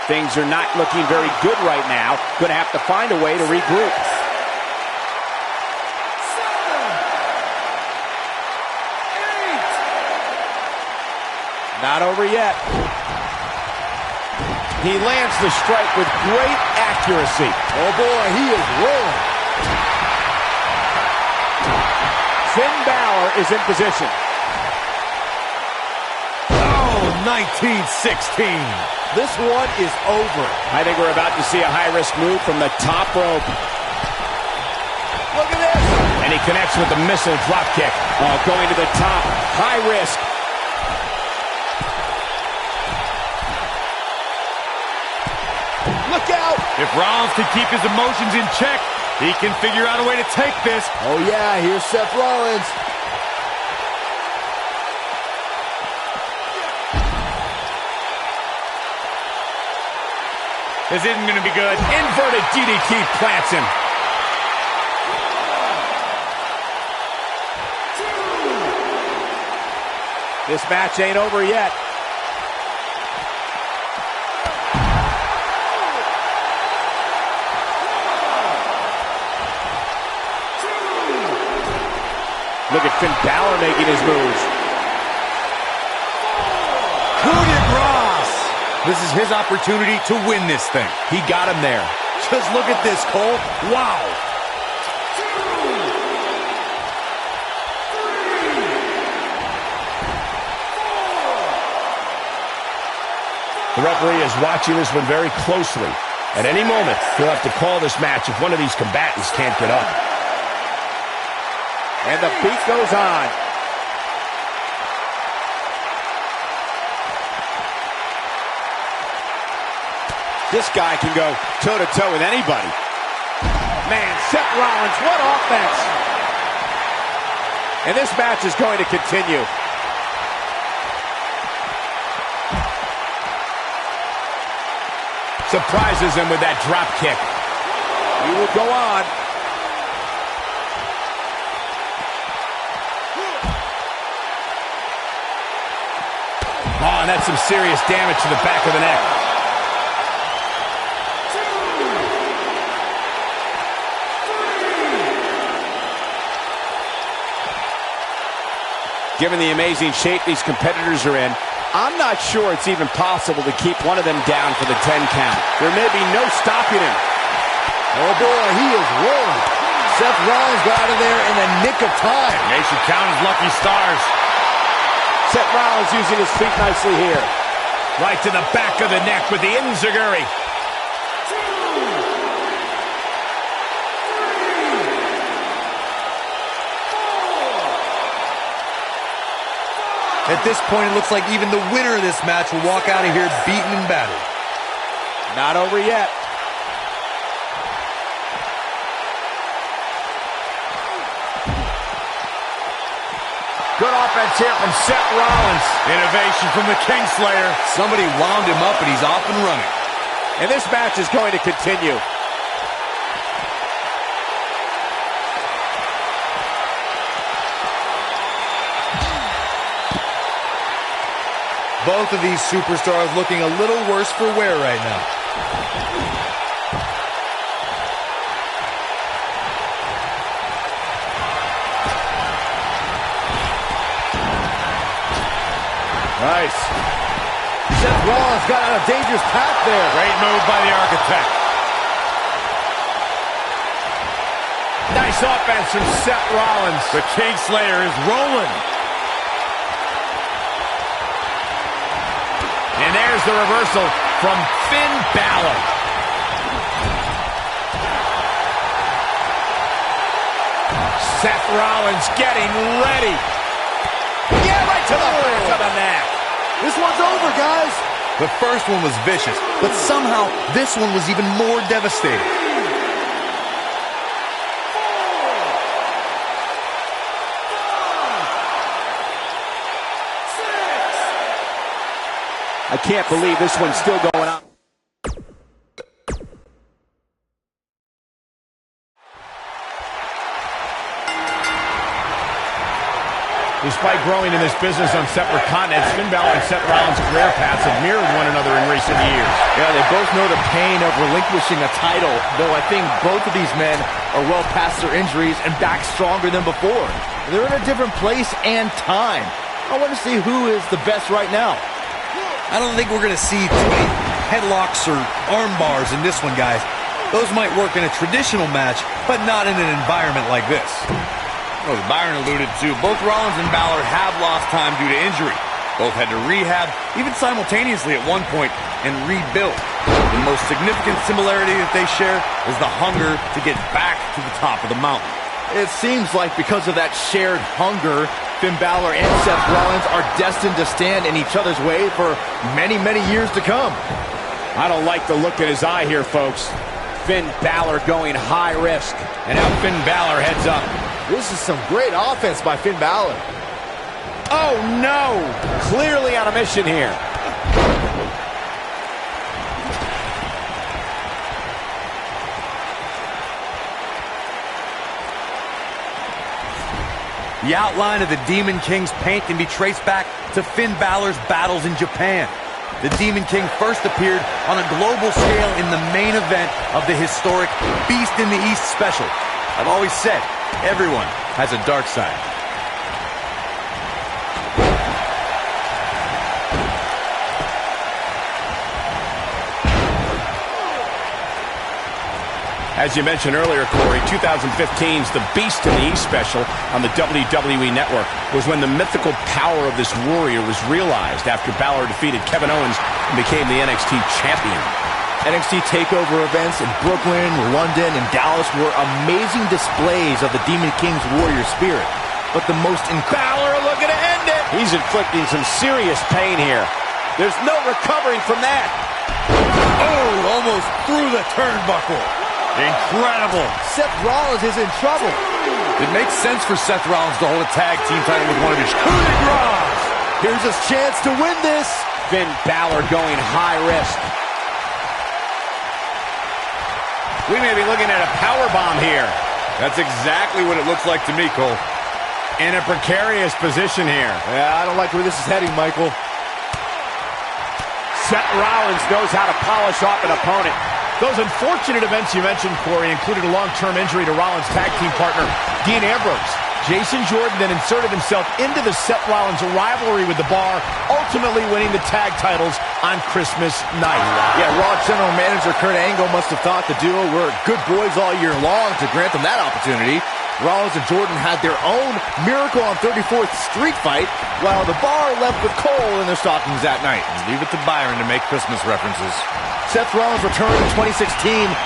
Things are not looking very good right now. Going to have to find a way to regroup. Not over yet. He lands the strike with great accuracy. Oh boy, he is rolling. Finn Balor is in position. Oh, 1916. This one is over. I think we're about to see a high-risk move from the top rope. Look at this. And he connects with the missile drop kick. Oh, going to the top. High risk. Look out. If Rollins can keep his emotions in check, he can figure out a way to take this. Oh yeah, here's Seth Rollins. This isn't going to be good. Inverted DDT plants him. This match ain't over yet. Look at Finn Balor making his moves. Coup de grace. This is his opportunity to win this thing. He got him there. Just look at this, Cole. Wow. The referee is watching this one very closely. At any moment, he'll have to call this match if one of these combatants can't get up. And the beat goes on. This guy can go toe-to-toe with anybody. Man, Seth Rollins, what offense. And this match is going to continue. Surprises him with that drop kick. He will go on. Oh, and that's some serious damage to the back of the neck. Given the amazing shape these competitors are in, I'm not sure it's even possible to keep one of them down for the 10 count. There may be no stopping him. Oh boy, he is rolling. Seth Rollins got out of there in the nick of time. They should count his lucky stars. Seth Rollins using his feet nicely here. Right to the back of the neck with the enziguri. this point, it looks like even the winner of this match will walk out of here beaten and battered. Not over yet. Good offense here from Seth Rollins. Innovation from the Kingslayer. Somebody wound him up and he's off and running. And this match is going to continue. Both of these superstars looking a little worse for wear right now. Nice. Seth Rollins got on a dangerous path there. Great move by the Architect. Nice offense from Seth Rollins. The Kingslayer is rolling. And there's the reversal from Finn Balor. Seth Rollins getting ready. Yeah, right to the back of the neck. This one's over, guys. The first one was vicious, but somehow this one was even more devastating. I can't believe this one's still going on. Despite growing in this business on separate continents, Finn Balor and Seth Rollins' career paths have mirrored one another in recent years. Yeah, they both know the pain of relinquishing a title, though I think both of these men are well past their injuries and back stronger than before. They're in a different place and time. I want to see who is the best right now. I don't think we're going to see too many headlocks or arm bars in this one, guys. Those might work in a traditional match, but not in an environment like this. As Byron alluded to, both Rollins and Balor have lost time due to injury. Both had to rehab, even simultaneously at one point, and rebuild. The most significant similarity that they share is the hunger to get back to the top of the mountain. It seems like because of that shared hunger, Finn Balor and Seth Rollins are destined to stand in each other's way for many, many years to come. I don't like the look in his eye here, folks. Finn Balor going high risk. And now Finn Balor heads up. This is some great offense by Finn Balor. Oh, no! Clearly on a mission here. The outline of the Demon King's paint can be traced back to Finn Balor's battles in Japan. The Demon King first appeared on a global scale in the main event of the historic Beast in the East special. I've always said, everyone has a dark side. As you mentioned earlier, Corey, 2015's The Beast in the East special on the WWE Network was when the mythical power of this warrior was realized after Balor defeated Kevin Owens and became the NXT champion. NXT TakeOver events in Brooklyn, London, and Dallas were amazing displays of the Demon King's warrior spirit. But the most Balor looking to end it. He's inflicting some serious pain here. There's no recovering from that. Oh, almost through the turnbuckle. Incredible. Seth Rollins is in trouble. It makes sense for Seth Rollins to hold a tag team title with one of his coup de grace. Here's his chance to win this. Finn Balor going high risk. We may be looking at a powerbomb here. That's exactly what it looks like to me, Cole. In a precarious position here. Yeah, I don't like where this is heading, Michael. Seth Rollins knows how to polish off an opponent. Those unfortunate events you mentioned, Corey, included a long-term injury to Rollins' tag team partner, Dean Ambrose. Jason Jordan then inserted himself into the Seth Rollins rivalry with The Bar, ultimately winning the tag titles on Christmas night. Yeah, Raw General Manager Kurt Angle must have thought the duo were good boys all year long to grant them that opportunity. Rollins and Jordan had their own Miracle on 34th Street fight, while The Bar left with Cole in their stockings that night. Leave it to Byron to make Christmas references. Seth Rollins returned in 2016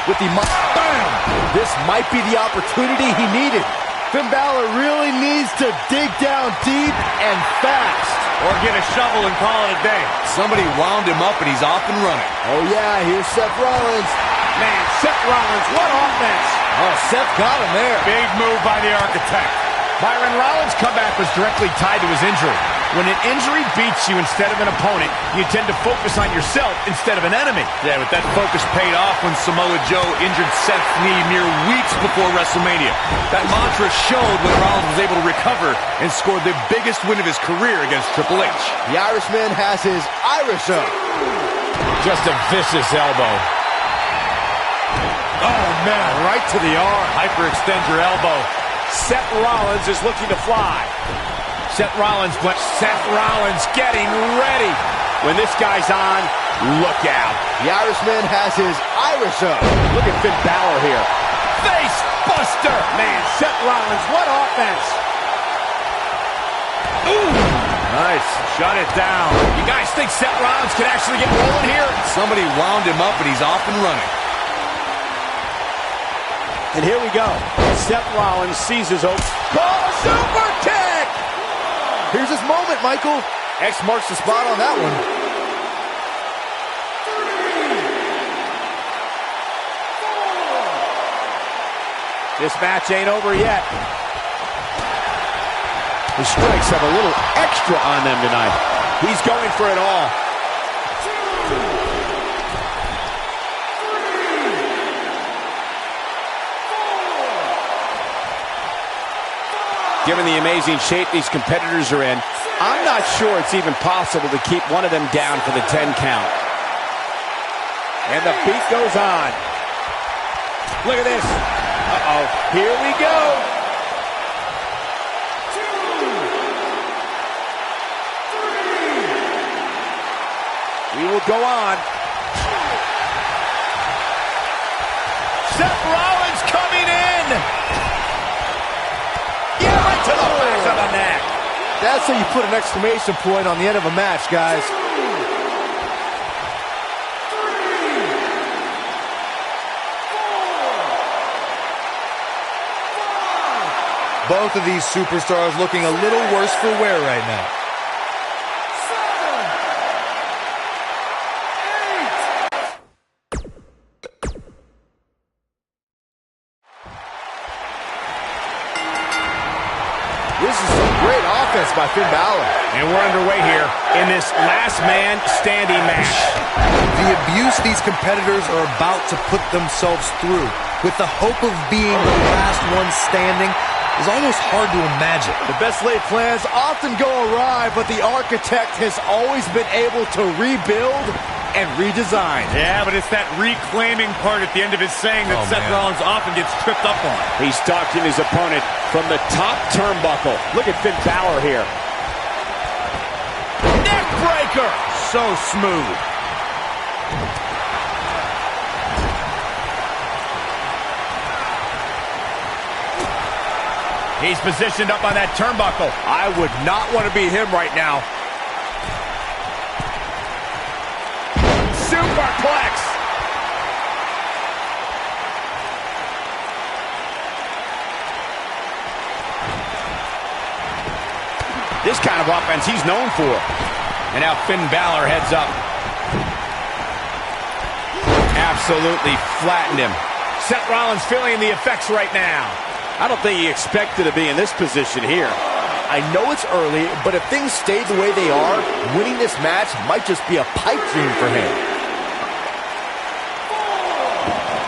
with the BAM! This might be the opportunity he needed. Finn Balor really needs to dig down deep and fast. or get a shovel and call it a day. Somebody wound him up and he's off and running. Oh, yeah, here's Seth Rollins. Man, Seth Rollins, what offense! Oh, Seth got him there. Big move by the Architect. Byron, Rollins' comeback was directly tied to his injury. When an injury beats you instead of an opponent, you tend to focus on yourself instead of an enemy. Yeah, but that focus paid off when Samoa Joe injured Seth's knee mere weeks before WrestleMania. That mantra showed when Rollins was able to recover and scored the biggest win of his career against Triple H. The Irishman has his Irish up. Just a vicious elbow. Oh, man, right to the arm. Hyperextend your elbow. Seth Rollins is looking to fly. Seth Rollins getting ready. When this guy's on, look out. The Irishman has his Irish up. Look at Finn Balor here. Face buster. Man, Seth Rollins, what offense? Ooh. Nice. Shut it down. You guys think Seth Rollins can actually get rolling here? Somebody wound him up and he's off and running. And here we go. Seth Rollins seizes open. Oh, super kick! Here's his moment, Michael. X marks the spot on that one. This match ain't over yet. The strikes have a little extra on them tonight. He's going for it all. Given the amazing shape these competitors are in, I'm not sure it's even possible to keep one of them down for the 10 count. And the beat goes on. Look at this. Uh-oh. Here we go. We will go on. Seth Rollins coming in. Yeah, right to the back of the neck. That's how you put an exclamation point on the end of a match, guys. Both of these superstars looking a little worse for wear right now. This is some great offense by Finn Balor. And we're underway here in this last man standing match. The abuse these competitors are about to put themselves through with the hope of being the last one standing is almost hard to imagine. The best laid plans often go awry, but the Architect has always been able to rebuild and redesign. Yeah, but it's that reclaiming part at the end of his saying that Seth Rollins often gets tripped up on. He's stalking his opponent from the top turnbuckle. Look at Finn Balor here. Neck breaker. So smooth. He's positioned up on that turnbuckle. I would not want to be him right now. Superplex. This kind of offense he's known for. And now Finn Balor heads up. Absolutely flattened him. Seth Rollins feeling the effects right now. I don't think he expected to be in this position here. I know it's early, but if things stay the way they are, winning this match might just be a pipe dream for him.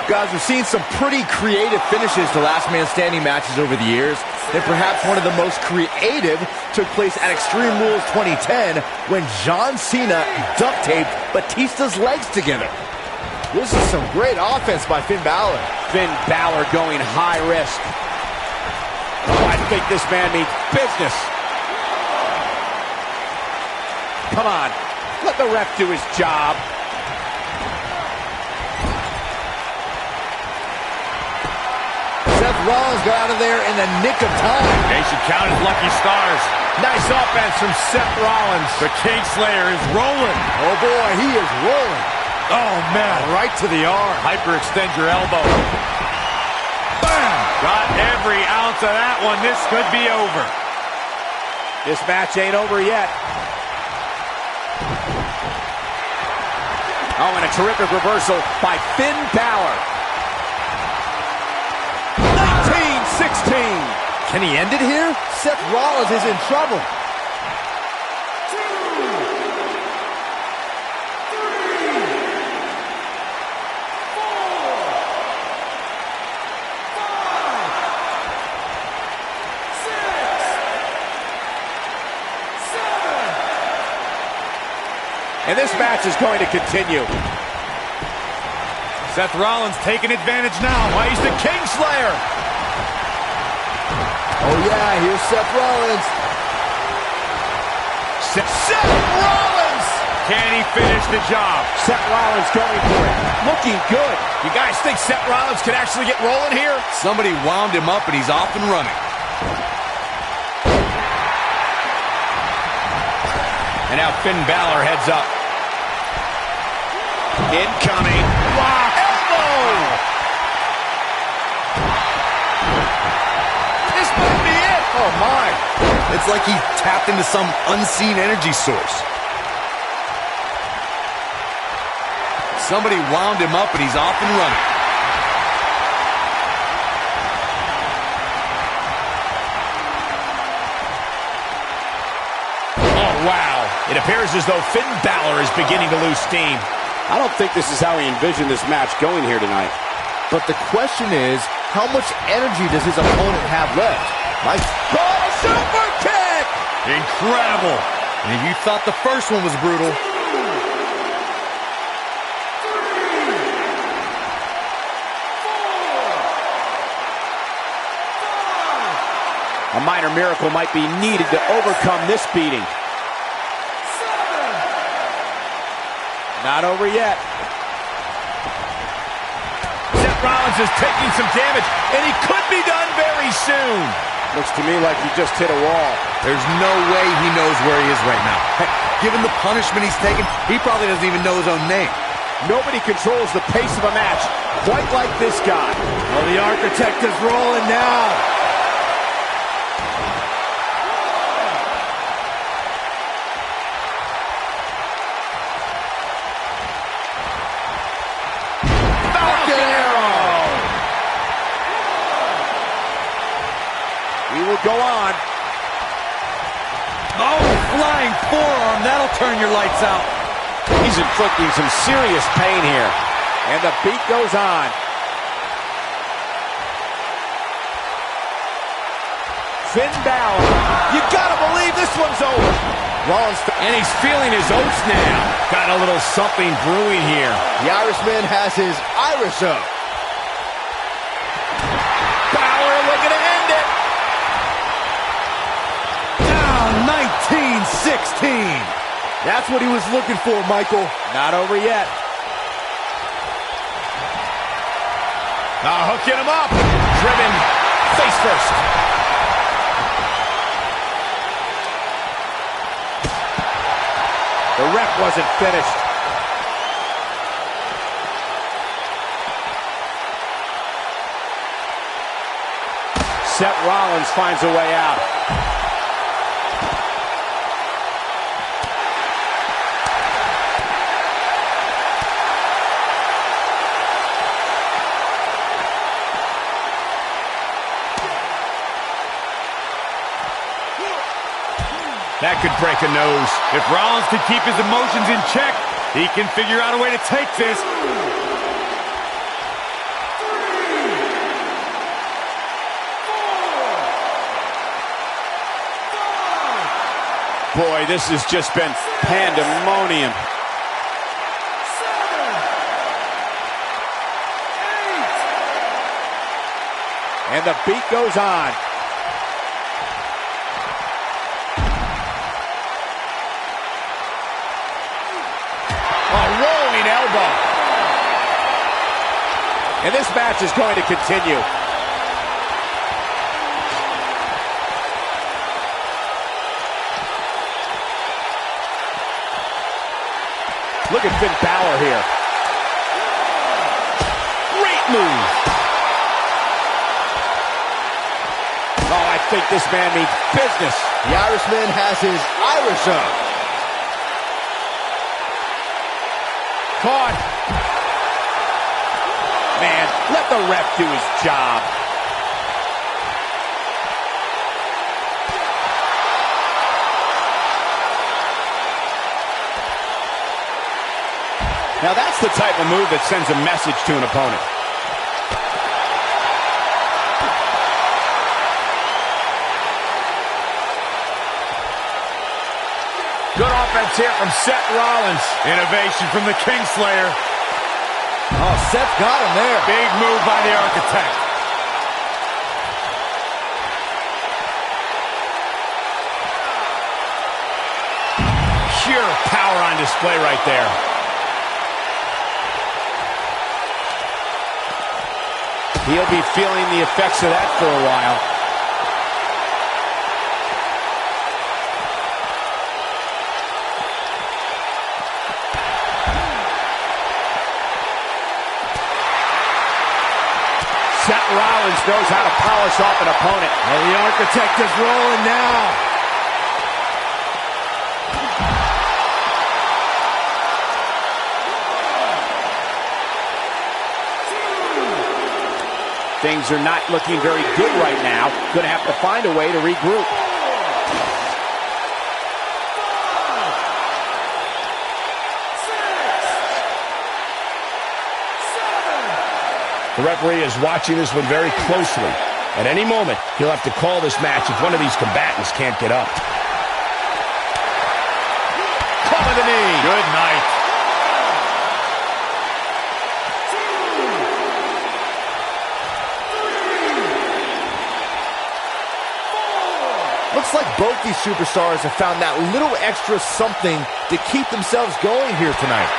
Guys, we've seen some pretty creative finishes to last man standing matches over the years, and perhaps one of the most creative took place at Extreme Rules 2010 when John Cena duct taped Batista's legs together. This is some great offense by Finn Balor. Finn Balor going high risk. Oh, I think this man means business. Come on, let the ref do his job. Seth Rollins got out of there in the nick of time. They should count his lucky stars. Nice offense from Seth Rollins. The King Slayer is rolling. Oh boy, he is rolling. Oh, man. Right to the arm. Hyperextend your elbow. Bam! Got every ounce of that one. This could be over. This match ain't over yet. Oh, and a terrific reversal by Finn Balor. 19-16. Can he end it here? Seth Rollins is in trouble. 2, 3, 4, 5, 6, 7. And this match is going to continue. Seth Rollins taking advantage now. Why, he's the Kingslayer. Oh yeah, here's Seth Rollins. Seth Rollins! Can he finish the job? Seth Rollins going for it. Looking good. You guys think Seth Rollins can actually get rolling here? Somebody wound him up and he's off and running. And now Finn Balor heads up. Incoming. Wow. Elbow! This might be it. Oh, my. It's like he tapped into some unseen energy source. Somebody wound him up and he's off and running. Oh, wow. It appears as though Finn Balor is beginning to lose steam. I don't think this is how he envisioned this match going here tonight. But the question is, how much energy does his opponent have left? Oh, super kick! Incredible. And if you thought the first one was brutal, A minor miracle might be needed to overcome this beating. 7. Not over yet. Seth Rollins is taking some damage, and he could be done very soon. Looks to me like he just hit a wall. there's no way he knows where he is right now. Heck, given the punishment he's taken, he probably doesn't even know his own name. Nobody controls the pace of a match quite like this guy. Well, the Architect is rolling now. We will go on. Oh, flying forearm. That'll turn your lights out. He's inflicting some serious pain here. And the beat goes on. Finn Balor. You gotta believe this one's over. Rollins, and he's feeling his oats now. Got a little something brewing here. The Irishman has his Irish up. Balor looking to end it. Down 19-16. That's what he was looking for, Michael. Not over yet. Hooking him up. Driven face first. The ref wasn't finished. Seth Rollins finds a way out. That could break a nose. If Rollins can keep his emotions in check, he can figure out a way to take this. Boy, this has just been pandemonium. 7, 8. And the beat goes on. Elbow. And this match is going to continue. Look at Finn Balor here. Great move. Oh, I think this man means business. The Irishman has his Irish up. caught. Man, let the ref do his job. Now that's the type of move that sends a message to an opponent. Good offense here from Seth Rollins. Innovation from the Kingslayer. Oh, Seth got him there. Big move by the Architect. Pure power on display right there. He'll be feeling the effects of that for a while. Seth Rollins knows how to polish off an opponent. And the Architect is rolling now. Things are not looking very good right now. Going to have to find a way to regroup. The referee is watching this one very closely. At any moment, he'll have to call this match if one of these combatants can't get up. Cover the knee. Good night. Looks like both these superstars have found that little extra something to keep themselves going here tonight.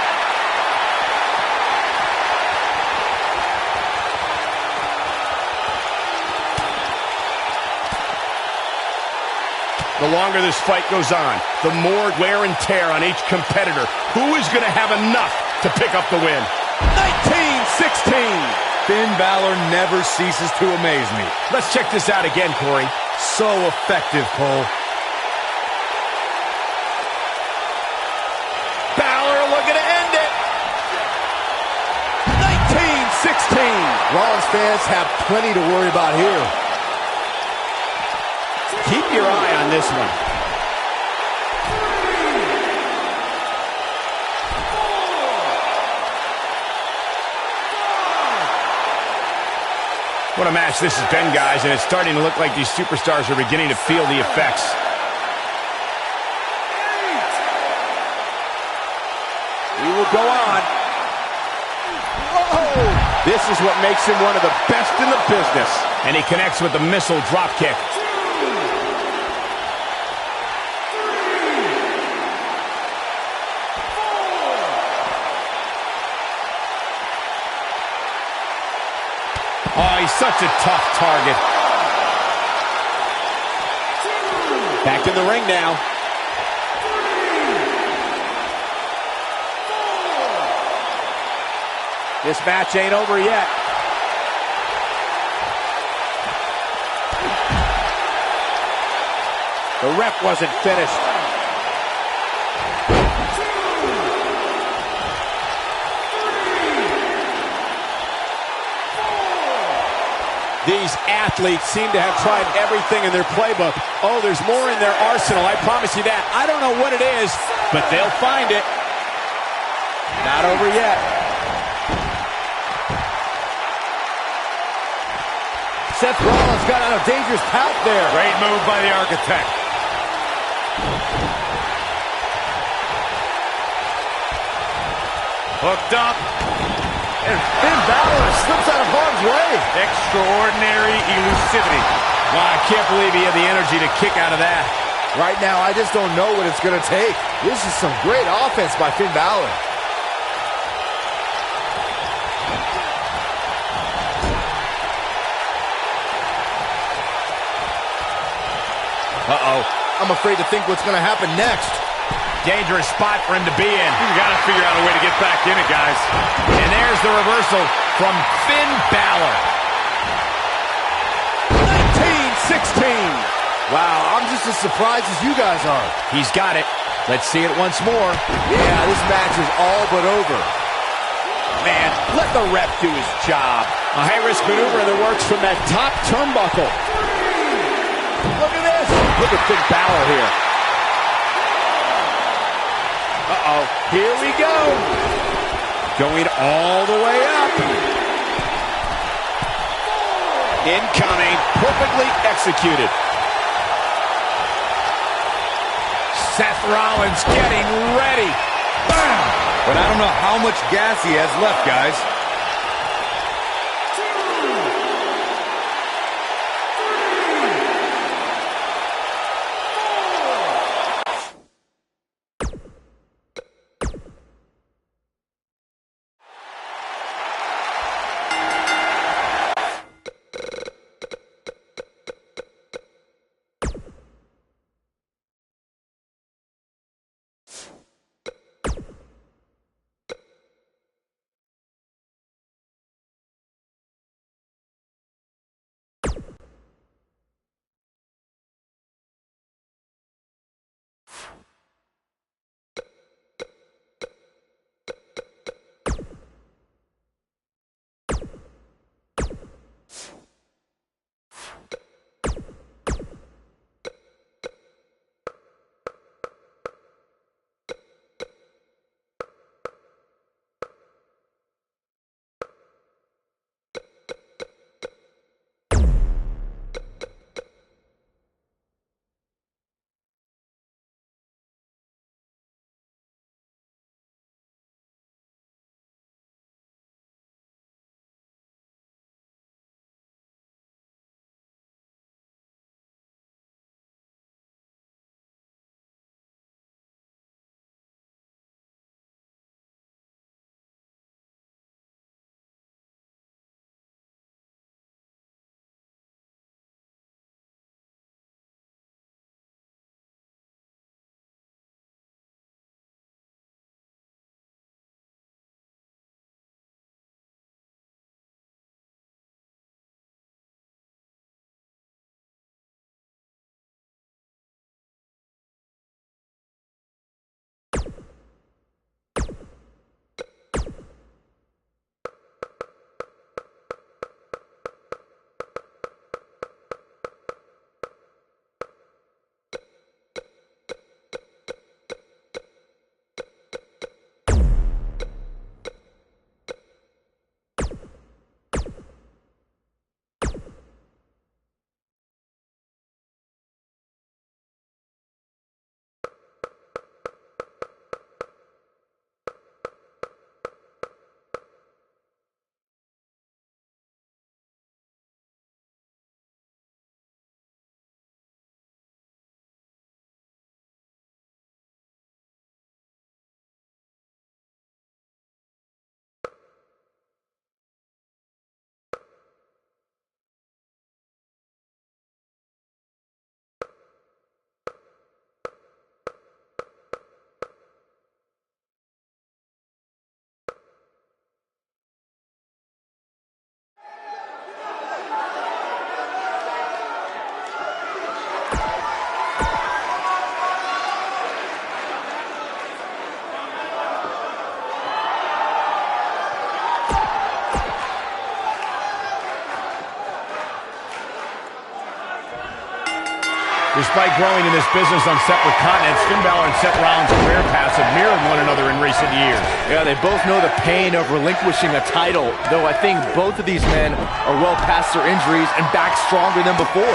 The longer this fight goes on, the more wear and tear on each competitor. Who is going to have enough to pick up the win? 19-16. Finn Balor never ceases to amaze me. Let's check this out again, Corey. So effective, Cole. Balor looking to end it. 19-16. Rollins fans have plenty to worry about here. Keep your eye on this one. What a match this has been, guys, and it's starting to look like these superstars are beginning to feel the effects. We will go on. Whoa! This is what makes him one of the best in the business. And he connects with the missile drop kick. Oh, he's such a tough target. Back in the ring now. This match ain't over yet. The ref wasn't finished. These athletes seem to have tried everything in their playbook. Oh, there's more in their arsenal, I promise you that. I don't know what it is, but they'll find it. Not over yet. Seth Rollins got on a dangerous path there. Great move by the Architect. Hooked up. And Finn Balor slips out of harm's way. Extraordinary elusivity. Wow, I can't believe he had the energy to kick out of that. Right now, I just don't know what it's going to take. This is some great offense by Finn Balor. Uh-oh. I'm afraid to think what's going to happen next. Dangerous spot for him to be in. You got to figure out a way to get back in it, guys. And there's the reversal from Finn Balor. 19-16. Wow, I'm just as surprised as you guys are. He's got it. Let's see it once more. Yeah, this match is all but over. Man, let the ref do his job. A high-risk maneuver in the works from that top turnbuckle. Look at this. Look at Finn Balor here. Uh-oh. Here we go. Going all the way up. Incoming. Perfectly executed. Seth Rollins getting ready. Bam! But I don't know how much gas he has left, guys. Despite growing in this business on separate continents, Finn Balor and Seth Rollins' career paths have mirrored one another in recent years. Yeah, they both know the pain of relinquishing a title, though I think both of these men are well past their injuries and back stronger than before.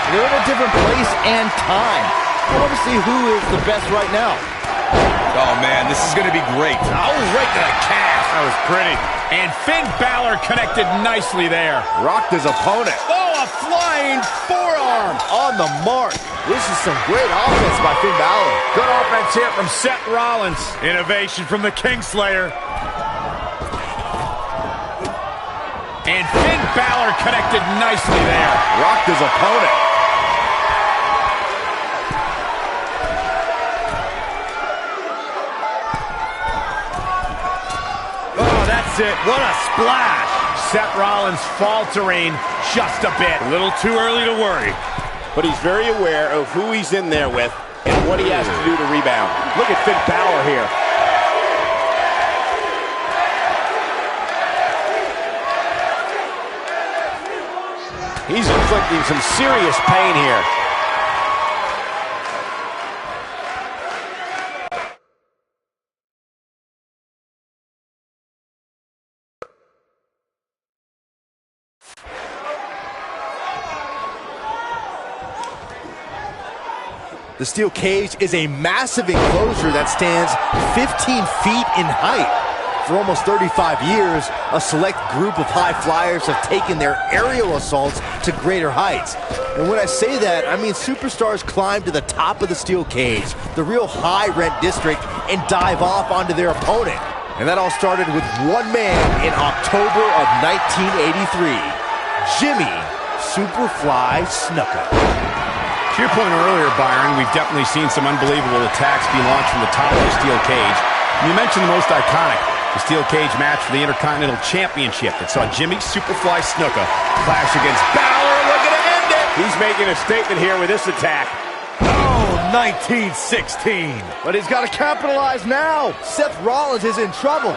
They're in a different place and time. I want to see who is the best right now. Oh, man, this is going to be great. Oh, right to the calf. That was pretty. And Finn Balor connected nicely there. Rocked his opponent. Oh, a flying forearm. On the mark. This is some great offense by Finn Balor. Good offense here from Seth Rollins. Innovation from the Kingslayer. And Finn Balor connected nicely there. Rocked his opponent. Oh, that's it. What a splash. Seth Rollins faltering just a bit. A little too early to worry. But he's very aware of who he's in there with and what he has to do to rebound. Look at Finn Balor here. He's inflicting some serious pain here. The steel cage is a massive enclosure that stands 15 feet in height. For almost 35 years, a select group of high flyers have taken their aerial assaults to greater heights. And when I say that, I mean superstars climb to the top of the steel cage, the real high-rent district, and dive off onto their opponent. And that all started with one man in October of 1983, Jimmy Superfly Snuka. To your point earlier, Byron, we've definitely seen some unbelievable attacks be launched from the top of the steel cage. You mentioned the most iconic, the steel cage match for the Intercontinental Championship that saw Jimmy Superfly Snuka clash against Balor. Looking to end it. He's making a statement here with this attack. Oh, 1916. But he's got to capitalize now. Seth Rollins is in trouble.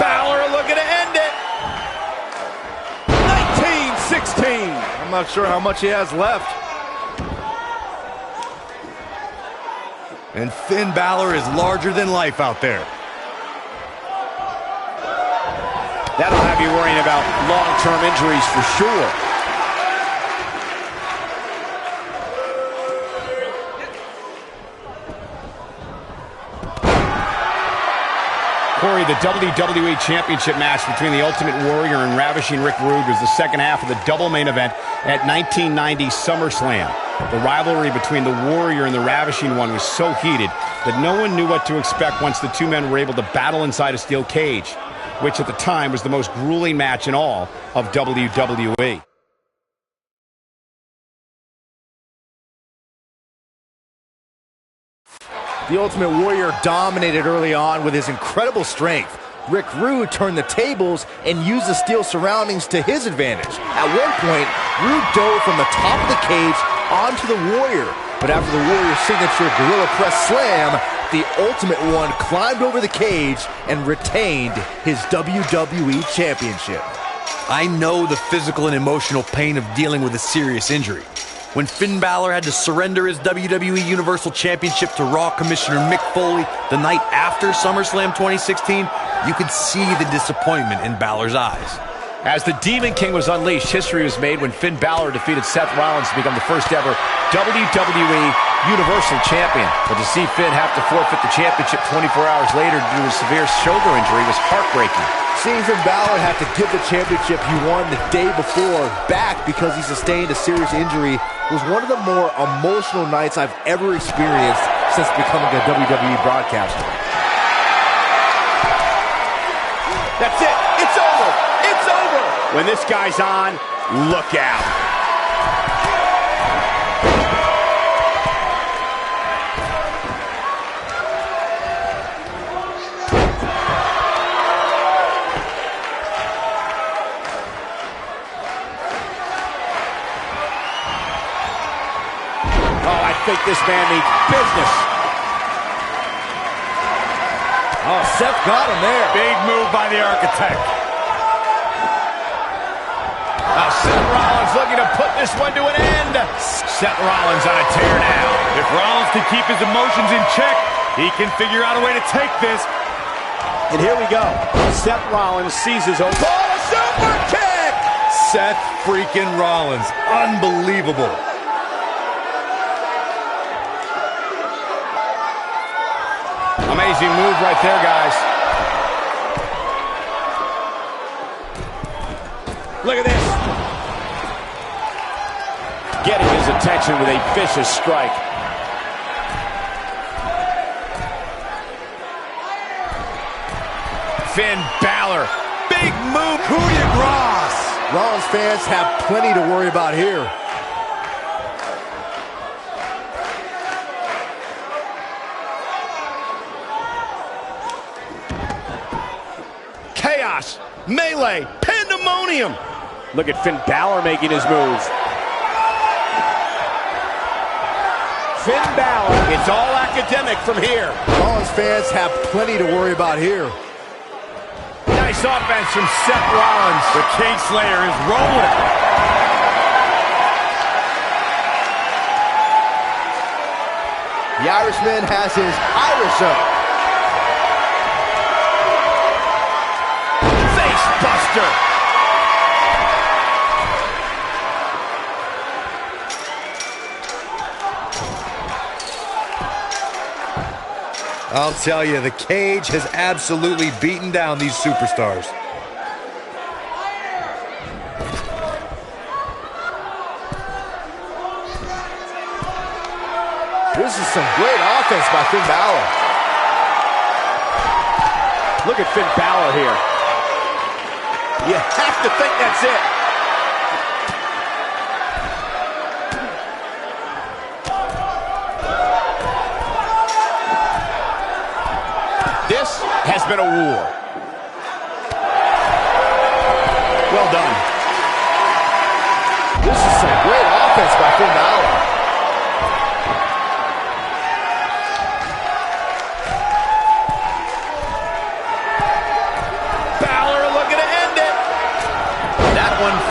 Balor looking to end it. 16. I'm not sure how much he has left. And Finn Balor is larger than life out there. That'll have you worrying about long-term injuries for sure. Corey, the WWE Championship match between the Ultimate Warrior and Ravishing Rick Rude was the second half of the double main event at 1990 SummerSlam. The rivalry between the Warrior and the Ravishing One was so heated that no one knew what to expect once the two men were able to battle inside a steel cage, which at the time was the most grueling match in all of WWE. The Ultimate Warrior dominated early on with his incredible strength. Rick Rude turned the tables and used the steel surroundings to his advantage. At one point, Rude dove from the top of the cage onto the Warrior. But after the Warrior's signature Gorilla Press Slam, the Ultimate One climbed over the cage and retained his WWE Championship. I know the physical and emotional pain of dealing with a serious injury. When Finn Balor had to surrender his WWE Universal Championship to Raw Commissioner Mick Foley the night after SummerSlam 2016, you could see the disappointment in Balor's eyes. As the Demon King was unleashed, history was made when Finn Balor defeated Seth Rollins to become the first ever WWE Universal Champion. But to see Finn have to forfeit the championship 24 hours later due to a severe shoulder injury was heartbreaking. Seeing Finn Balor have to give the championship he won the day before back because he sustained a serious injury was one of the more emotional nights I've ever experienced since becoming a WWE broadcaster. That's it. It's over. It's over. When this guy's on, look out. I think this man means business. Oh, Seth got him there. Big move by the Architect. Now Seth Rollins looking to put this one to an end. Seth Rollins on a tear now. If Rollins can keep his emotions in check, he can figure out a way to take this. And here we go. Seth Rollins sees his own. Oh, a super kick! Seth freaking Rollins. Unbelievable. Amazing move right there, guys. Look at this. Getting his attention with a vicious strike. Finn Balor. Big move. Coup de grace. Rollins fans have plenty to worry about here. Chaos, melee, pandemonium. Look at Finn Balor making his moves. Finn Balor, it's all academic from here. Rollins fans have plenty to worry about here. Nice offense from Seth Rollins. The Cage Slayer is rolling. The Irishman has his Irish up. Face buster. I'll tell you, the Cage has absolutely beaten down these superstars. This is some great offense by Finn Balor. Look at Finn Balor here. You have to think that's it. This has been a war. Well done. This is some great offense by Finn Balor.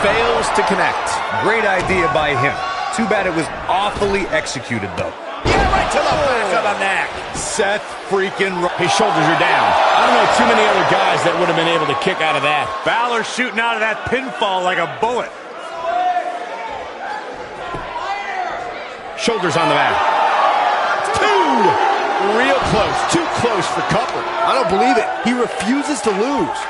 Fails to connect. Great idea by him. Too bad it was awfully executed, though. Yeah, right to the back of the neck. Seth freaking His shoulders are down. I don't know too many other guys that would have been able to kick out of that. Balor shooting out of that pinfall like a bullet. Shoulders on the mat. Two! Real close. Too close for cover. I don't believe it. He refuses to lose.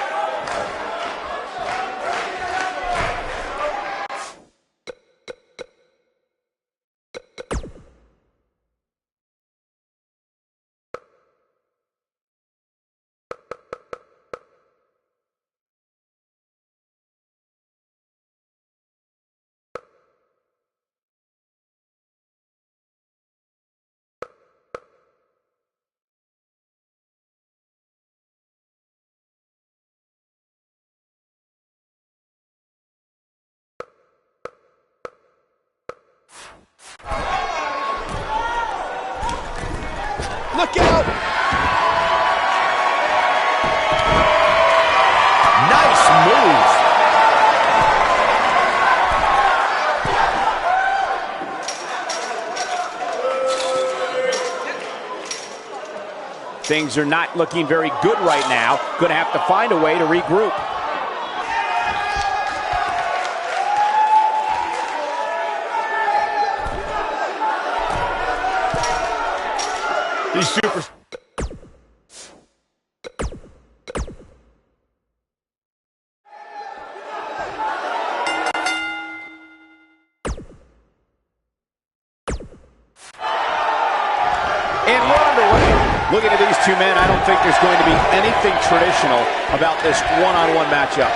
Look out! Nice move. Things are not looking very good right now. Going to have to find a way to regroup. These super... And we're underway. Looking at these two men, I don't think there's going to be anything traditional about this one-on-one matchup.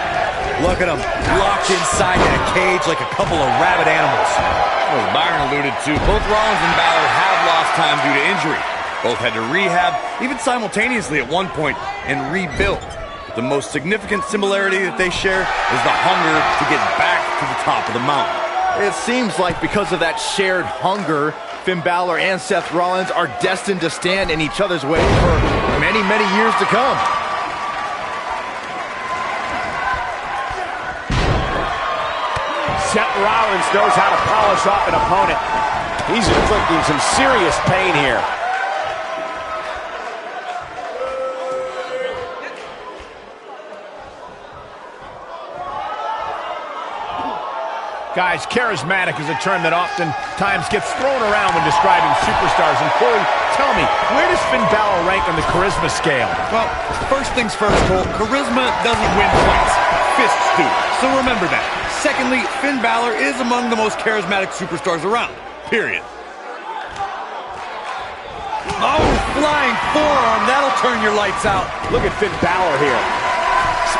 Look at them, locked inside that cage like a couple of rabid animals. As Byron alluded to, both Rollins and Balor have lost time due to injury. Both had to rehab, even simultaneously at one point, and rebuild. But the most significant similarity that they share is the hunger to get back to the top of the mountain. It seems like because of that shared hunger, Finn Balor and Seth Rollins are destined to stand in each other's way for many, many years to come. Seth Rollins knows how to polish off an opponent. He's inflicting some serious pain here. Guys, charismatic is a term that oftentimes gets thrown around when describing superstars. And Corey, tell me, where does Finn Balor rank on the charisma scale? Well, first things first, Cole, charisma doesn't win fights. Fists do. So remember that. Secondly, Finn Balor is among the most charismatic superstars around. Period. Oh, flying forearm, that'll turn your lights out. Look at Finn Balor here.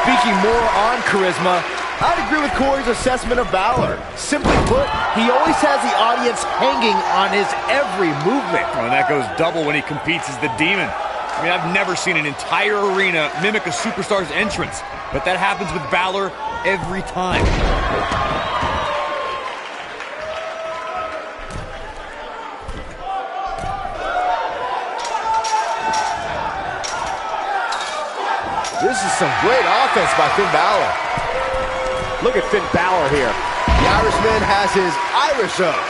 Speaking more on charisma, I'd agree with Corey's assessment of Balor. Simply put, he always has the audience hanging on his every movement. Oh, and that goes double when he competes as the Demon. I mean, I've never seen an entire arena mimic a superstar's entrance, but that happens with Balor every time. This This is some great offense by Finn Balor. Look at Finn Balor here. The Irishman has his Irish up.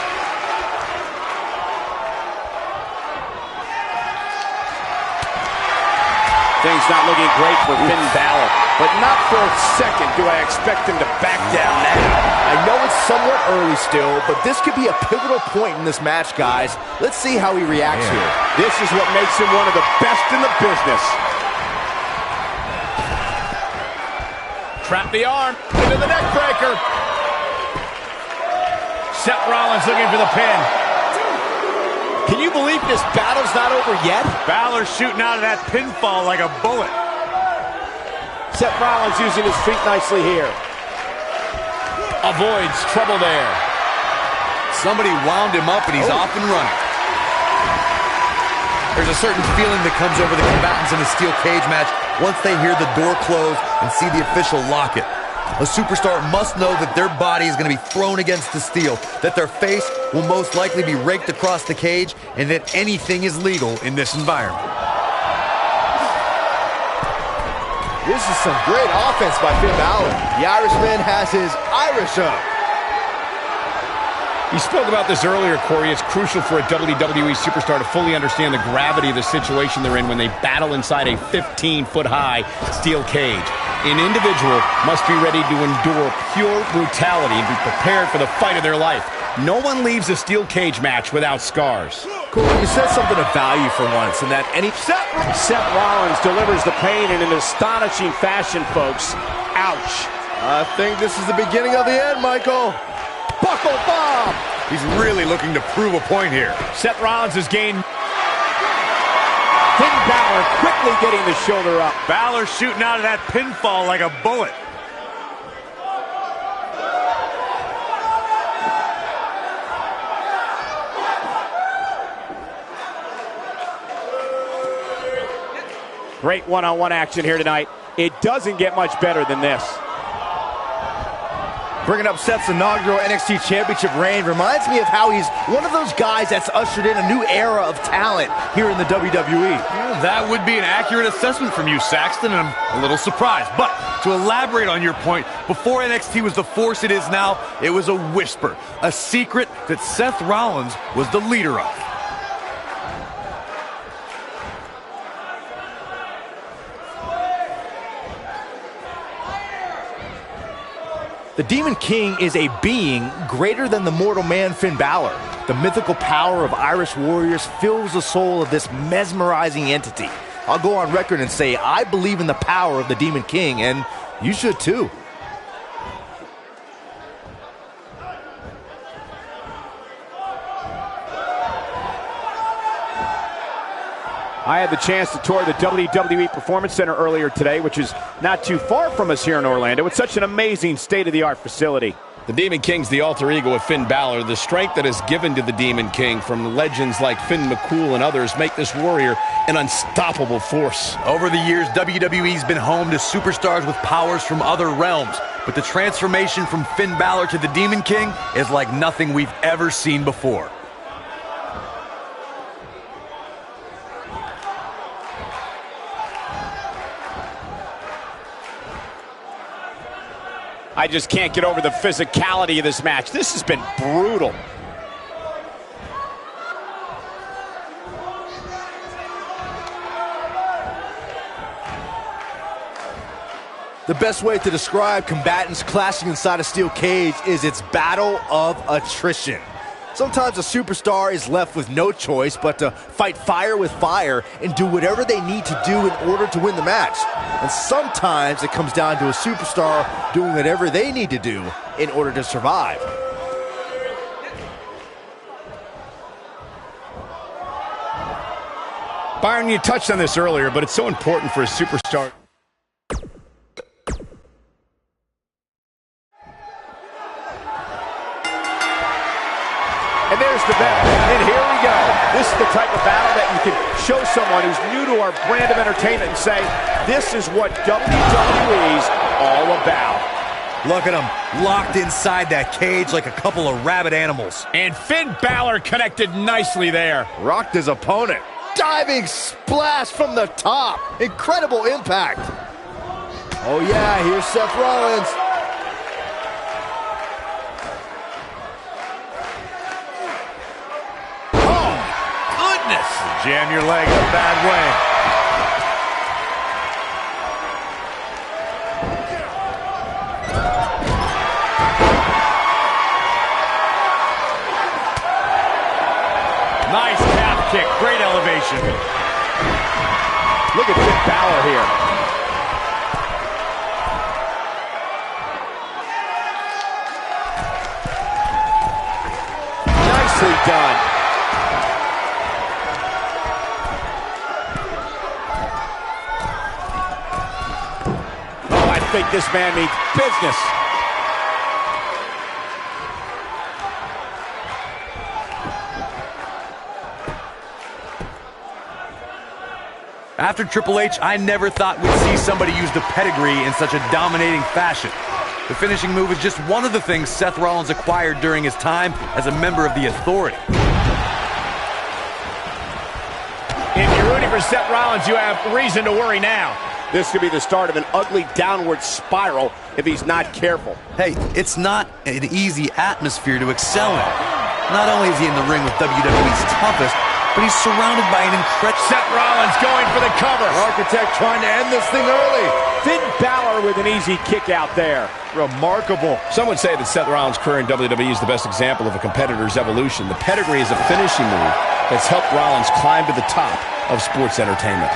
Things not looking great for Finn Balor, but not for a second do I expect him to back down now. I know it's somewhat early still, but this could be a pivotal point in this match, guys. Let's see how he reacts here. This is what makes him one of the best in the business. Trap the arm into the neck breaker. Seth Rollins looking for the pin. Can you believe this battle's not over yet? Balor shooting out of that pinfall like a bullet. Seth Rollins using his feet nicely here. Avoids trouble there. Somebody wound him up and he's off and running. There's a certain feeling that comes over the combatants in a steel cage match once they hear the door close and see the official lock it. A superstar must know that their body is going to be thrown against the steel, that their face will most likely be raked across the cage, and that anything is legal in this environment. This is some great offense by Finn Balor. The Irishman has his Irish up. You spoke about this earlier, Corey. It's crucial for a WWE superstar to fully understand the gravity of the situation they're in when they battle inside a 15-foot-high steel cage. An individual must be ready to endure pure brutality and be prepared for the fight of their life. No one leaves a steel cage match without scars. Corey, you said something of value for once, and that any... Seth Rollins delivers the pain in an astonishing fashion, folks. Ouch. I think this is the beginning of the end, Michael. Buckle bomb. He's really looking to prove a point here. Seth Rollins has gained... Finn Balor quickly getting the shoulder up. Balor shooting out of that pinfall like a bullet. Great one-on-one action here tonight. It doesn't get much better than this. Bringing up Seth's inaugural NXT Championship reign reminds me of how he's one of those guys that's ushered in a new era of talent here in the WWE. Well, that would be an accurate assessment from you, Saxton, and I'm a little surprised. But to elaborate on your point, before NXT was the force it is now, it was a whisper, a secret that Seth Rollins was the leader of. The Demon King is a being greater than the mortal man Finn Balor. The mythical power of Irish warriors fills the soul of this mesmerizing entity. I'll go on record and say I believe in the power of the Demon King, and you should too. I had the chance to tour the WWE Performance Center earlier today, which is not too far from us here in Orlando. It's such an amazing state-of-the-art facility. The Demon King's the alter ego of Finn Balor. The strength that is given to the Demon King from legends like Finn McCool and others make this warrior an unstoppable force. Over the years, WWE's been home to superstars with powers from other realms, but the transformation from Finn Balor to the Demon King is like nothing we've ever seen before. I just can't get over the physicality of this match. This has been brutal. The best way to describe combatants clashing inside a steel cage is its battle of attrition. Sometimes a superstar is left with no choice but to fight fire with fire and do whatever they need to do in order to win the match. And sometimes it comes down to a superstar doing whatever they need to do in order to survive. Byron, you touched on this earlier, but it's so important for a superstar. And there's the bell, and here we go. This is the type of battle that you can show someone who's new to our brand of entertainment and say, this is what WWE's all about. Look at them, locked inside that cage like a couple of rabid animals. And Finn Balor connected nicely there. Rocked his opponent. Diving splash from the top. Incredible impact. Oh yeah, here's Seth Rollins. Oh, goodness. Jam your leg in a bad way. Nice calf kick, great elevation. Look at Finn Balor here. Nicely done. Oh, I think this man means business. After Triple H, I never thought we'd see somebody use the pedigree in such a dominating fashion. The finishing move is just one of the things Seth Rollins acquired during his time as a member of the Authority. If you're rooting for Seth Rollins, you have reason to worry now. This could be the start of an ugly downward spiral if he's not careful. Hey, it's not an easy atmosphere to excel in. Not only is he in the ring with WWE's toughest, but he's surrounded by an incredible... Seth Rollins going for the cover. Architect trying to end this thing early. Finn Balor with an easy kick out there. Remarkable. Some would say that Seth Rollins' career in WWE is the best example of a competitor's evolution. The pedigree is a finishing move that's helped Rollins climb to the top of sports entertainment.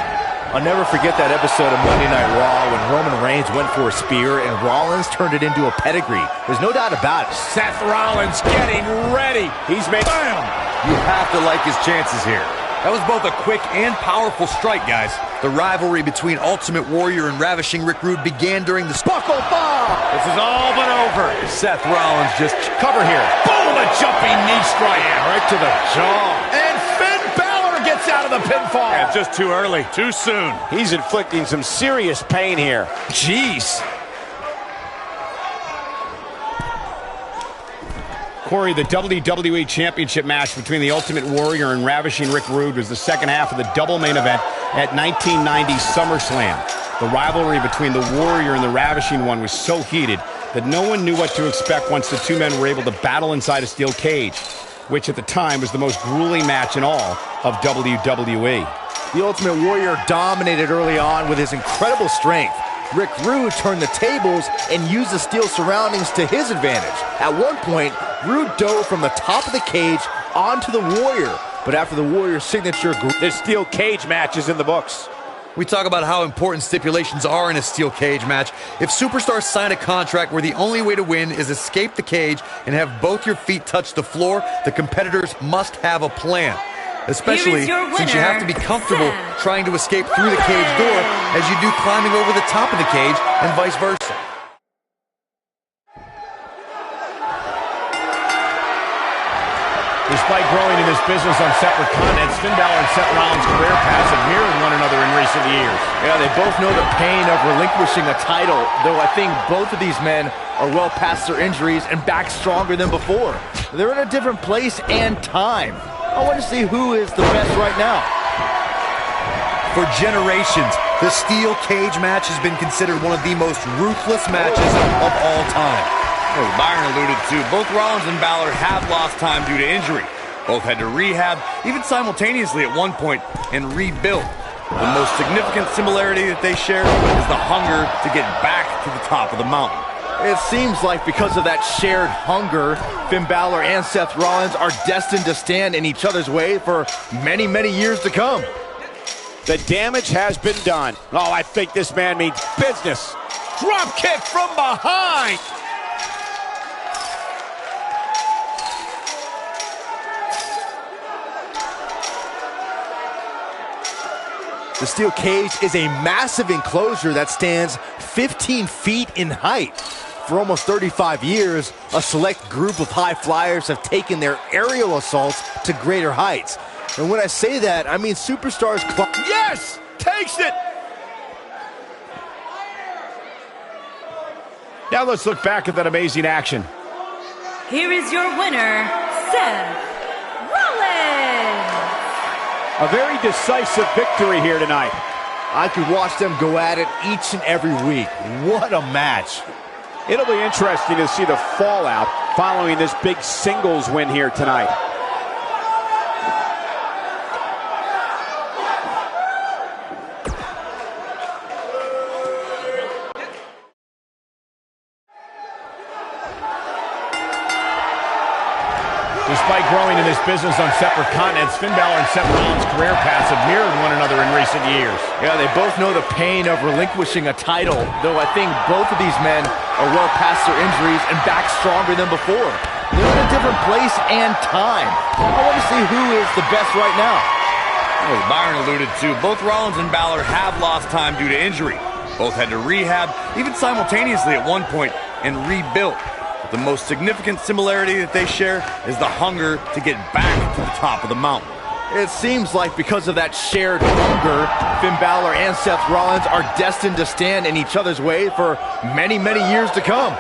I'll never forget that episode of Monday Night Raw when Roman Reigns went for a spear and Rollins turned it into a pedigree. There's no doubt about it. Seth Rollins getting ready. He's made... Bam! You have to like his chances here. That was both a quick and powerful strike, guys. The rivalry between Ultimate Warrior and Ravishing Rick Rude began during the Buckle Bomb. This is all but over. Seth Rollins just... Cover here. Boom! A jumping knee strike. Yeah, right to the jaw. And Finn Balor gets out of the pinfall. Yeah, just too early, too soon. He's inflicting some serious pain here. Jeez. Corey, the WWE Championship match between the Ultimate Warrior and Ravishing Rick Rude was the second half of the double main event at 1990 SummerSlam. The rivalry between the Warrior and the Ravishing One was so heated that no one knew what to expect once the two men were able to battle inside a steel cage, which at the time was the most grueling match in all of WWE. The Ultimate Warrior dominated early on with his incredible strength. Rick Rude turned the tables and used the steel surroundings to his advantage. At one point, Rude dove from the top of the cage onto the Warrior, but after the Warrior's signature... This steel cage match is in the books. We talk about how important stipulations are in a steel cage match. If superstars sign a contract where the only way to win is escape the cage and have both your feet touch the floor, the competitors must have a plan. Especially since you have to be comfortable trying to escape through the cage door as you do climbing over the top of the cage and vice versa. Despite growing in this business on separate continents, Finn Balor and Seth Rollins' career paths have mirrored one another in recent years. Yeah, they both know the pain of relinquishing a title, though I think both of these men are well past their injuries and back stronger than before. They're in a different place and time. I want to see who is the best right now. For generations, the steel cage match has been considered one of the most ruthless matches of all time. As Byron alluded to, both Rollins and Balor have lost time due to injury. Both had to rehab, even simultaneously at one point, and rebuild. The most significant similarity that they share is the hunger to get back to the top of the mountain. It seems like because of that shared hunger, Finn Balor and Seth Rollins are destined to stand in each other's way for many, many years to come. The damage has been done. Oh, I think this man means business. Drop kick from behind. The steel cage is a massive enclosure that stands 15 feet in height. For almost 35 years, a select group of high flyers have taken their aerial assaults to greater heights. And when I say that, I mean superstars... Yes! Takes it! Now let's look back at that amazing action. Here is your winner, Seth Rollins. A very decisive victory here tonight. I could watch them go at it each and every week. What a match. It'll be interesting to see the fallout following this big singles win here tonight. Despite growing in this business on separate continents, Finn Balor and Seth Rollins' career paths have mirrored one another in recent years. Yeah, they both know the pain of relinquishing a title, though I think both of these men are well past their injuries and back stronger than before. They're in a different place and time. I want to see who is the best right now. As Byron alluded to, both Rollins and Balor have lost time due to injury. Both had to rehab, even simultaneously at one point, and rebuilt. The most significant similarity that they share is the hunger to get back to the top of the mountain. It seems like because of that shared hunger, Finn Balor and Seth Rollins are destined to stand in each other's way for many, many years to come.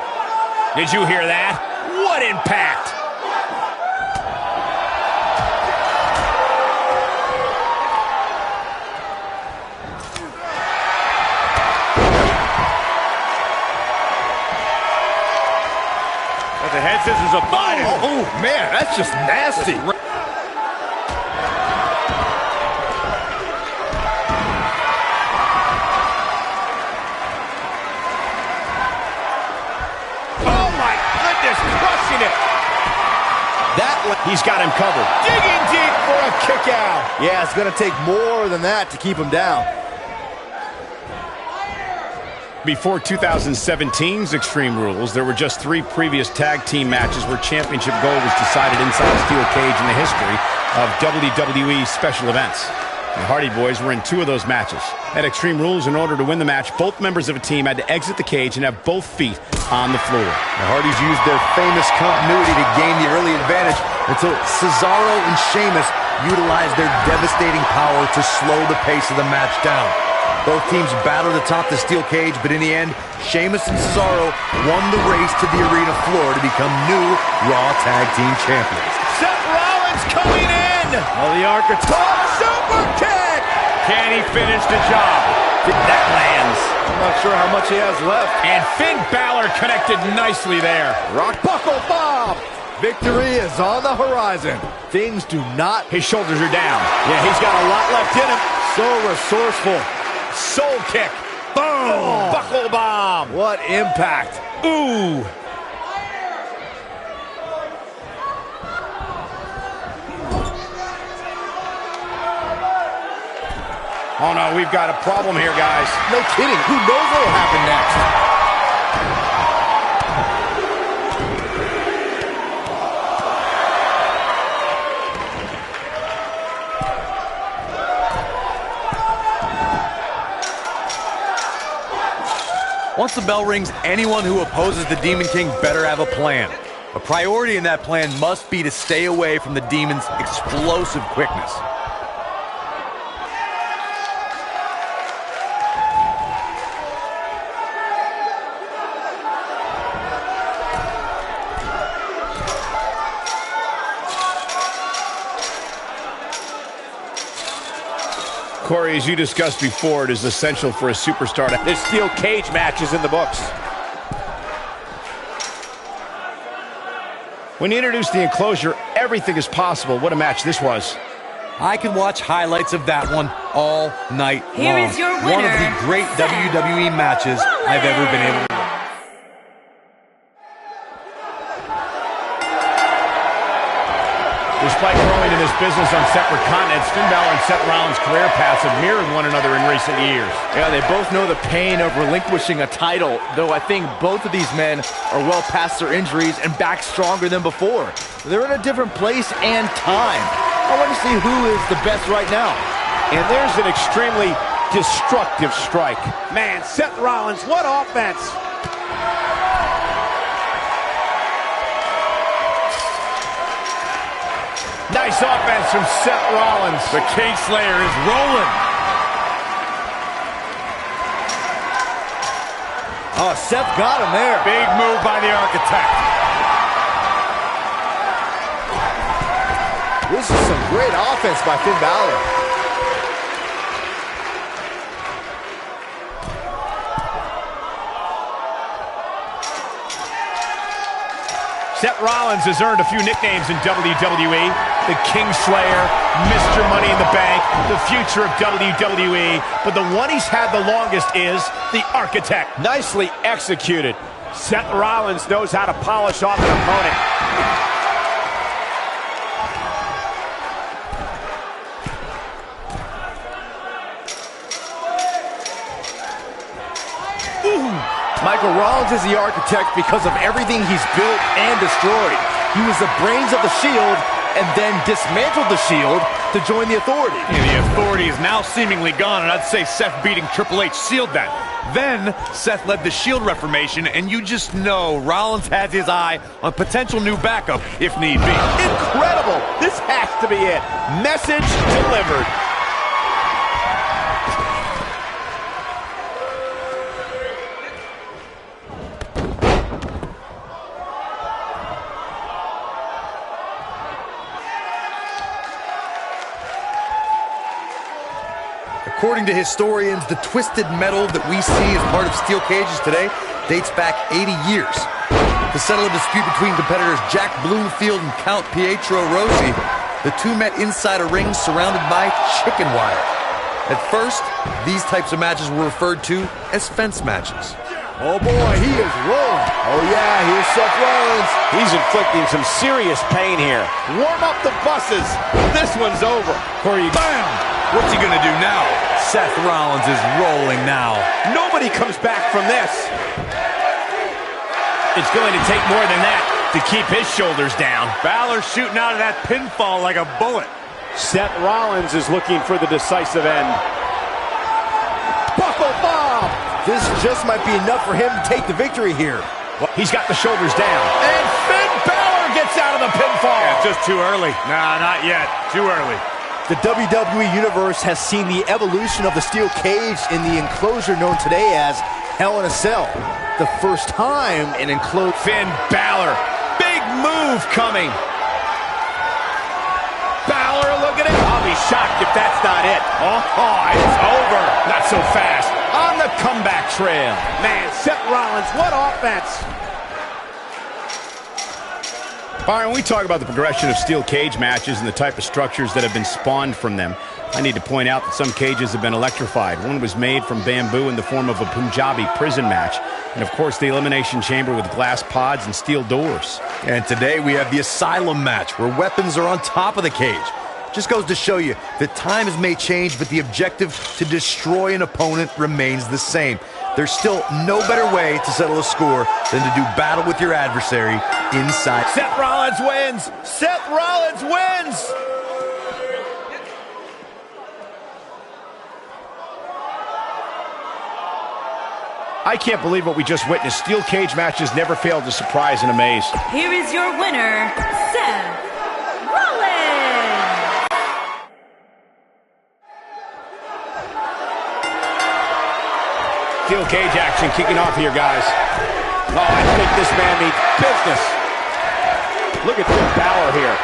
Did you hear that? What impact! The head scissors of Biden. Oh, man, that's just nasty. Oh my goodness, crushing it. He's got him covered. Digging deep for a kick out. Yeah, it's going to take more than that to keep him down. Before 2017's Extreme Rules, there were just 3 previous tag team matches where championship gold was decided inside a steel cage in the history of WWE special events. The Hardy Boys were in 2 of those matches. At Extreme Rules, in order to win the match, both members of a team had to exit the cage and have both feet on the floor. The Hardys used their famous continuity to gain the early advantage until Cesaro and Sheamus utilized their devastating power to slow the pace of the match down. Both teams battled atop the steel cage, but in the end, Sheamus and Cesaro won the race to the arena floor to become new Raw Tag Team Champions. Seth Rollins coming in. Oh, the archetype. Super kick. Can he finish the job? That lands. I'm not sure how much he has left. And Finn Balor connected nicely there. Rock buckle bomb. Victory is on the horizon. Things do not... His shoulders are down. Yeah, he's got a lot left in him. So resourceful. Soul kick. Boom. Oh. Buckle bomb. What impact. Ooh. Oh, no, we've got a problem here, guys. No kidding. Who knows what will happen next? Once the bell rings, anyone who opposes the Demon King better have a plan. A priority in that plan must be to stay away from the Demon's explosive quickness. Corey, as you discussed before, it is essential for a superstar to... This steel cage match is in the books. When you introduce the enclosure, everything is possible. What a match this was. I can watch highlights of that one all night Here long. is your One of winner, the great Seth WWE matches I've ever been able to... Despite growing in this business on separate continents, Finn Balor and Seth Rollins' career paths have mirrored one another in recent years. Yeah, they both know the pain of relinquishing a title, though I think both of these men are well past their injuries and back stronger than before. They're in a different place and time. I want to see who is the best right now. And there's an extremely destructive strike. Man, Seth Rollins, what offense! Nice offense from Seth Rollins. The King Slayer is rolling. Oh, Seth got him there. Big move by the Architect. This is some great offense by Finn Balor. Rollins has earned a few nicknames in WWE. The Kingslayer, Mr. Money in the Bank, the future of WWE. But the one he's had the longest is the Architect. Nicely executed. Seth Rollins knows how to polish off an opponent. Michael Rollins is the Architect because of everything he's built and destroyed. He was the brains of the Shield and then dismantled the Shield to join the Authority. And the Authority is now seemingly gone, and I'd say Seth beating Triple H sealed that. Then, Seth led the Shield Reformation, and you just know Rollins has his eye on potential new backup if need be. Incredible! This has to be it. Message delivered. According to historians, the twisted metal that we see as part of steel cages today dates back 80 years. To settle a dispute between competitors Jack Bloomfield and Count Pietro Rossi, the two met inside a ring surrounded by chicken wire. At first, these types of matches were referred to as fence matches. Oh boy, he is rolling. Oh yeah, here's Seth Rollins. He's inflicting some serious pain here. Warm up the buses. This one's over. Corey, bam! What's he gonna do now? Seth Rollins is rolling now. Nobody comes back from this. It's going to take more than that to keep his shoulders down. Balor shooting out of that pinfall like a bullet. Seth Rollins is looking for the decisive end. Buckle bomb. This just might be enough for him to take the victory here. Well, he's got the shoulders down. And Finn Balor gets out of the pinfall. Yeah, just too early. Nah, not yet. Too early. The WWE Universe has seen the evolution of the steel cage in the enclosure known today as Hell in a Cell. The first time an enclosed... Finn Balor. Big move coming. Balor, look at it. I'll be shocked if that's not it. Oh, it's over. Not so fast. On the comeback trail. Man, Seth Rollins, what offense. Byron, when we talk about the progression of steel cage matches and the type of structures that have been spawned from them, I need to point out that some cages have been electrified. One was made from bamboo in the form of a Punjabi prison match. And, of course, the Elimination Chamber with glass pods and steel doors. And today we have the Asylum match, where weapons are on top of the cage. Just goes to show you that times may change, but the objective to destroy an opponent remains the same. There's still no better way to settle a score than to do battle with your adversary inside. Seth Rollins wins! Seth Rollins wins! I can't believe what we just witnessed. Steel cage matches never fail to surprise and amaze. Here is your winner, Seth Rollins. Steel cage action kicking off here, guys. Oh, I think this man means business. Look at Finn Balor here.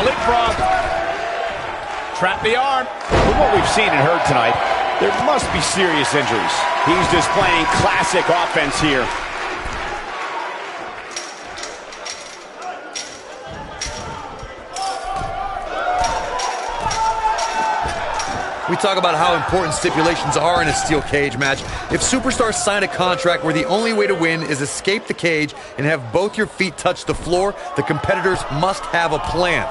Leapfrog. Trap the arm. From what we've seen and heard tonight, there must be serious injuries. He's displaying classic offense here. We talk about how important stipulations are in a steel cage match. If superstars sign a contract where the only way to win is escape the cage and have both your feet touch the floor, the competitors must have a plan.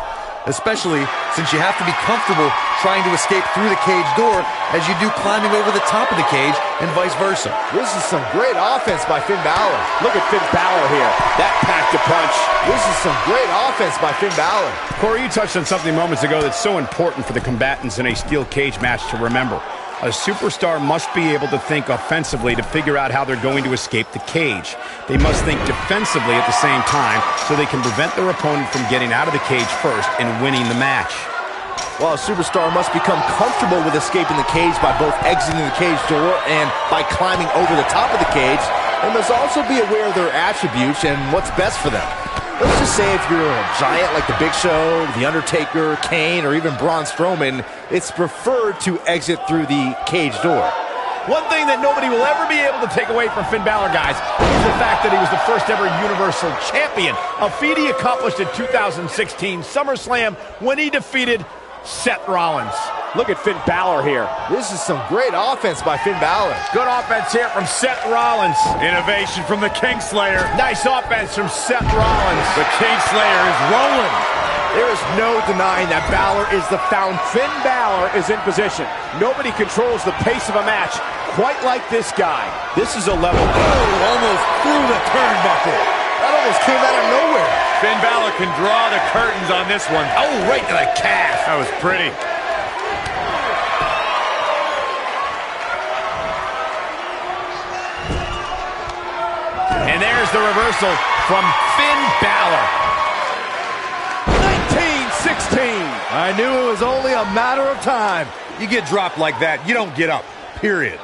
Especially since you have to be comfortable trying to escape through the cage door as you do climbing over the top of the cage and vice versa. This is some great offense by Finn Balor. Look at Finn Balor here. That packed a punch. This is some great offense by Finn Balor. Corey, you touched on something moments ago that's so important for the combatants in a steel cage match to remember. A superstar must be able to think offensively to figure out how they're going to escape the cage. They must think defensively at the same time so they can prevent their opponent from getting out of the cage first and winning the match. Well, a superstar must become comfortable with escaping the cage by both exiting the cage door and by climbing over the top of the cage. they must also be aware of their attributes and what's best for them. Let's just say if you're a giant like The Big Show, The Undertaker, Kane, or even Braun Strowman, it's preferred to exit through the cage door. One thing that nobody will ever be able to take away from Finn Balor, guys, is the fact that he was the first ever Universal Champion, a feat he accomplished in 2016 SummerSlam when he defeated Seth Rollins. Look at Finn Balor here. This is some great offense by Finn Balor. Good offense here from Seth Rollins. Innovation from the Kingslayer. Nice offense from Seth Rollins. The Kingslayer is rolling. There is no denying that Balor is the fountain. Finn Balor is in position. Nobody controls the pace of a match quite like this guy. This is a level. Oh, almost through the turnbuckle. That almost came out of nowhere. Finn Balor can draw the curtains on this one. Oh, right to the calf. That was pretty. And there's the reversal from Finn Balor. 1916. I knew it was only a matter of time. You get dropped like that, you don't get up. Period.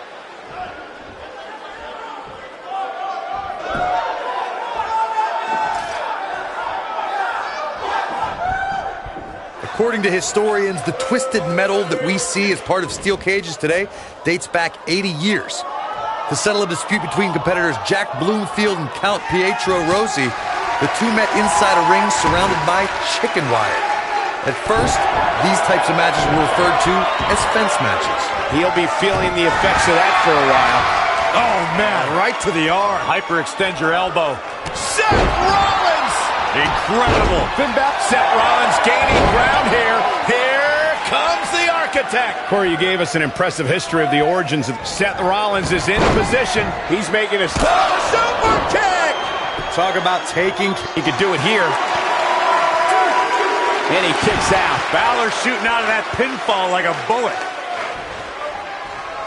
According to historians, the twisted metal that we see as part of steel cages today dates back 80 years. To settle a dispute between competitors Jack Bloomfield and Count Pietro Rossi, the two met inside a ring surrounded by chicken wire. At first, these types of matches were referred to as fence matches. He'll be feeling the effects of that for a while. Oh, man. Right to the arm. Hyperextend your elbow. Seth Rollins! Incredible. Finn Balor, Seth Rollins gaining ground here. Here comes the architect. Corey, you gave us an impressive history of the origins of Seth Rollins is in position. He's making a super kick. Talk about taking. He could do it here. And he kicks out. Balor shooting out of that pinfall like a bullet.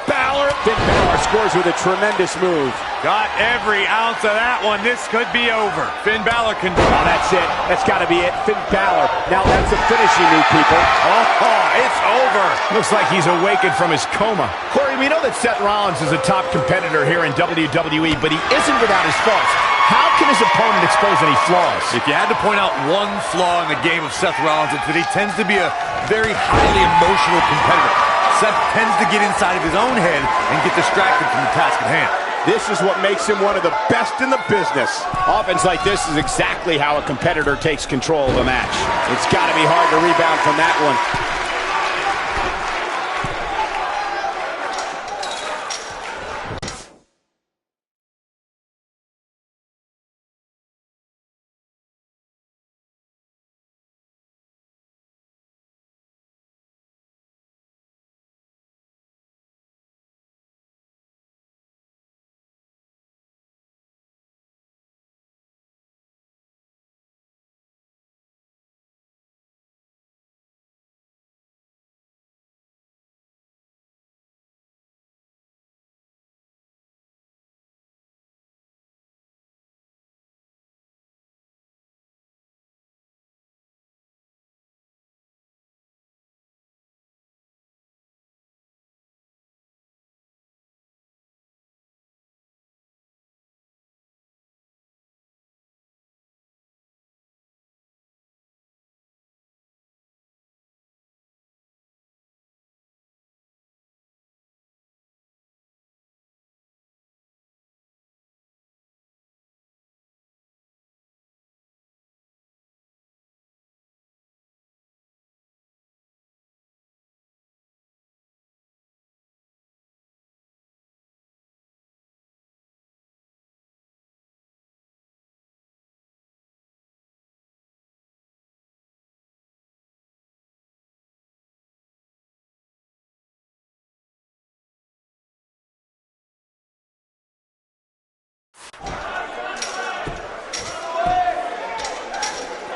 Balor. Finn Balor scores with a tremendous move. Got every ounce of that one. This could be over. Finn Balor can... Oh, that's it. That's got to be it. Finn Balor. Now that's a finishing move, people. Oh, it's over. Looks like he's awakened from his coma. Corey, we know that Seth Rollins is a top competitor here in WWE, but he isn't without his faults. How can his opponent expose any flaws? If you had to point out one flaw in the game of Seth Rollins, it's that he tends to be a very highly emotional competitor. Seth tends to get inside of his own head and get distracted from the task at hand. This is what makes him one of the best in the business. Offense like this is exactly how a competitor takes control of a match. It's got to be hard to rebound from that one.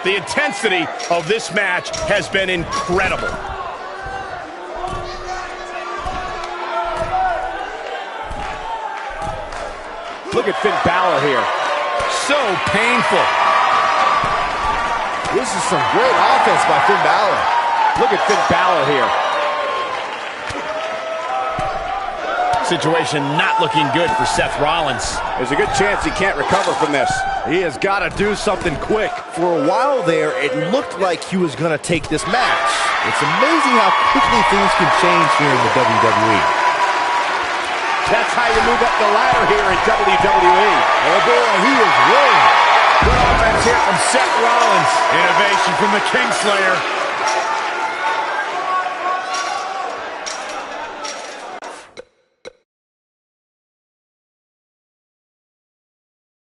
The intensity of this match has been incredible. Look at Finn Balor here. So painful. This is some great offense by Finn Balor. Look at Finn Balor here. Situation not looking good for Seth Rollins. There's a good chance he can't recover from this. He has got to do something quick. For a while there, it looked like he was going to take this match. It's amazing how quickly things can change here in the WWE. That's how you move up the ladder here in WWE. Oh boy, he is rolling. Good offense here from Seth Rollins. Innovation from the Kingslayer.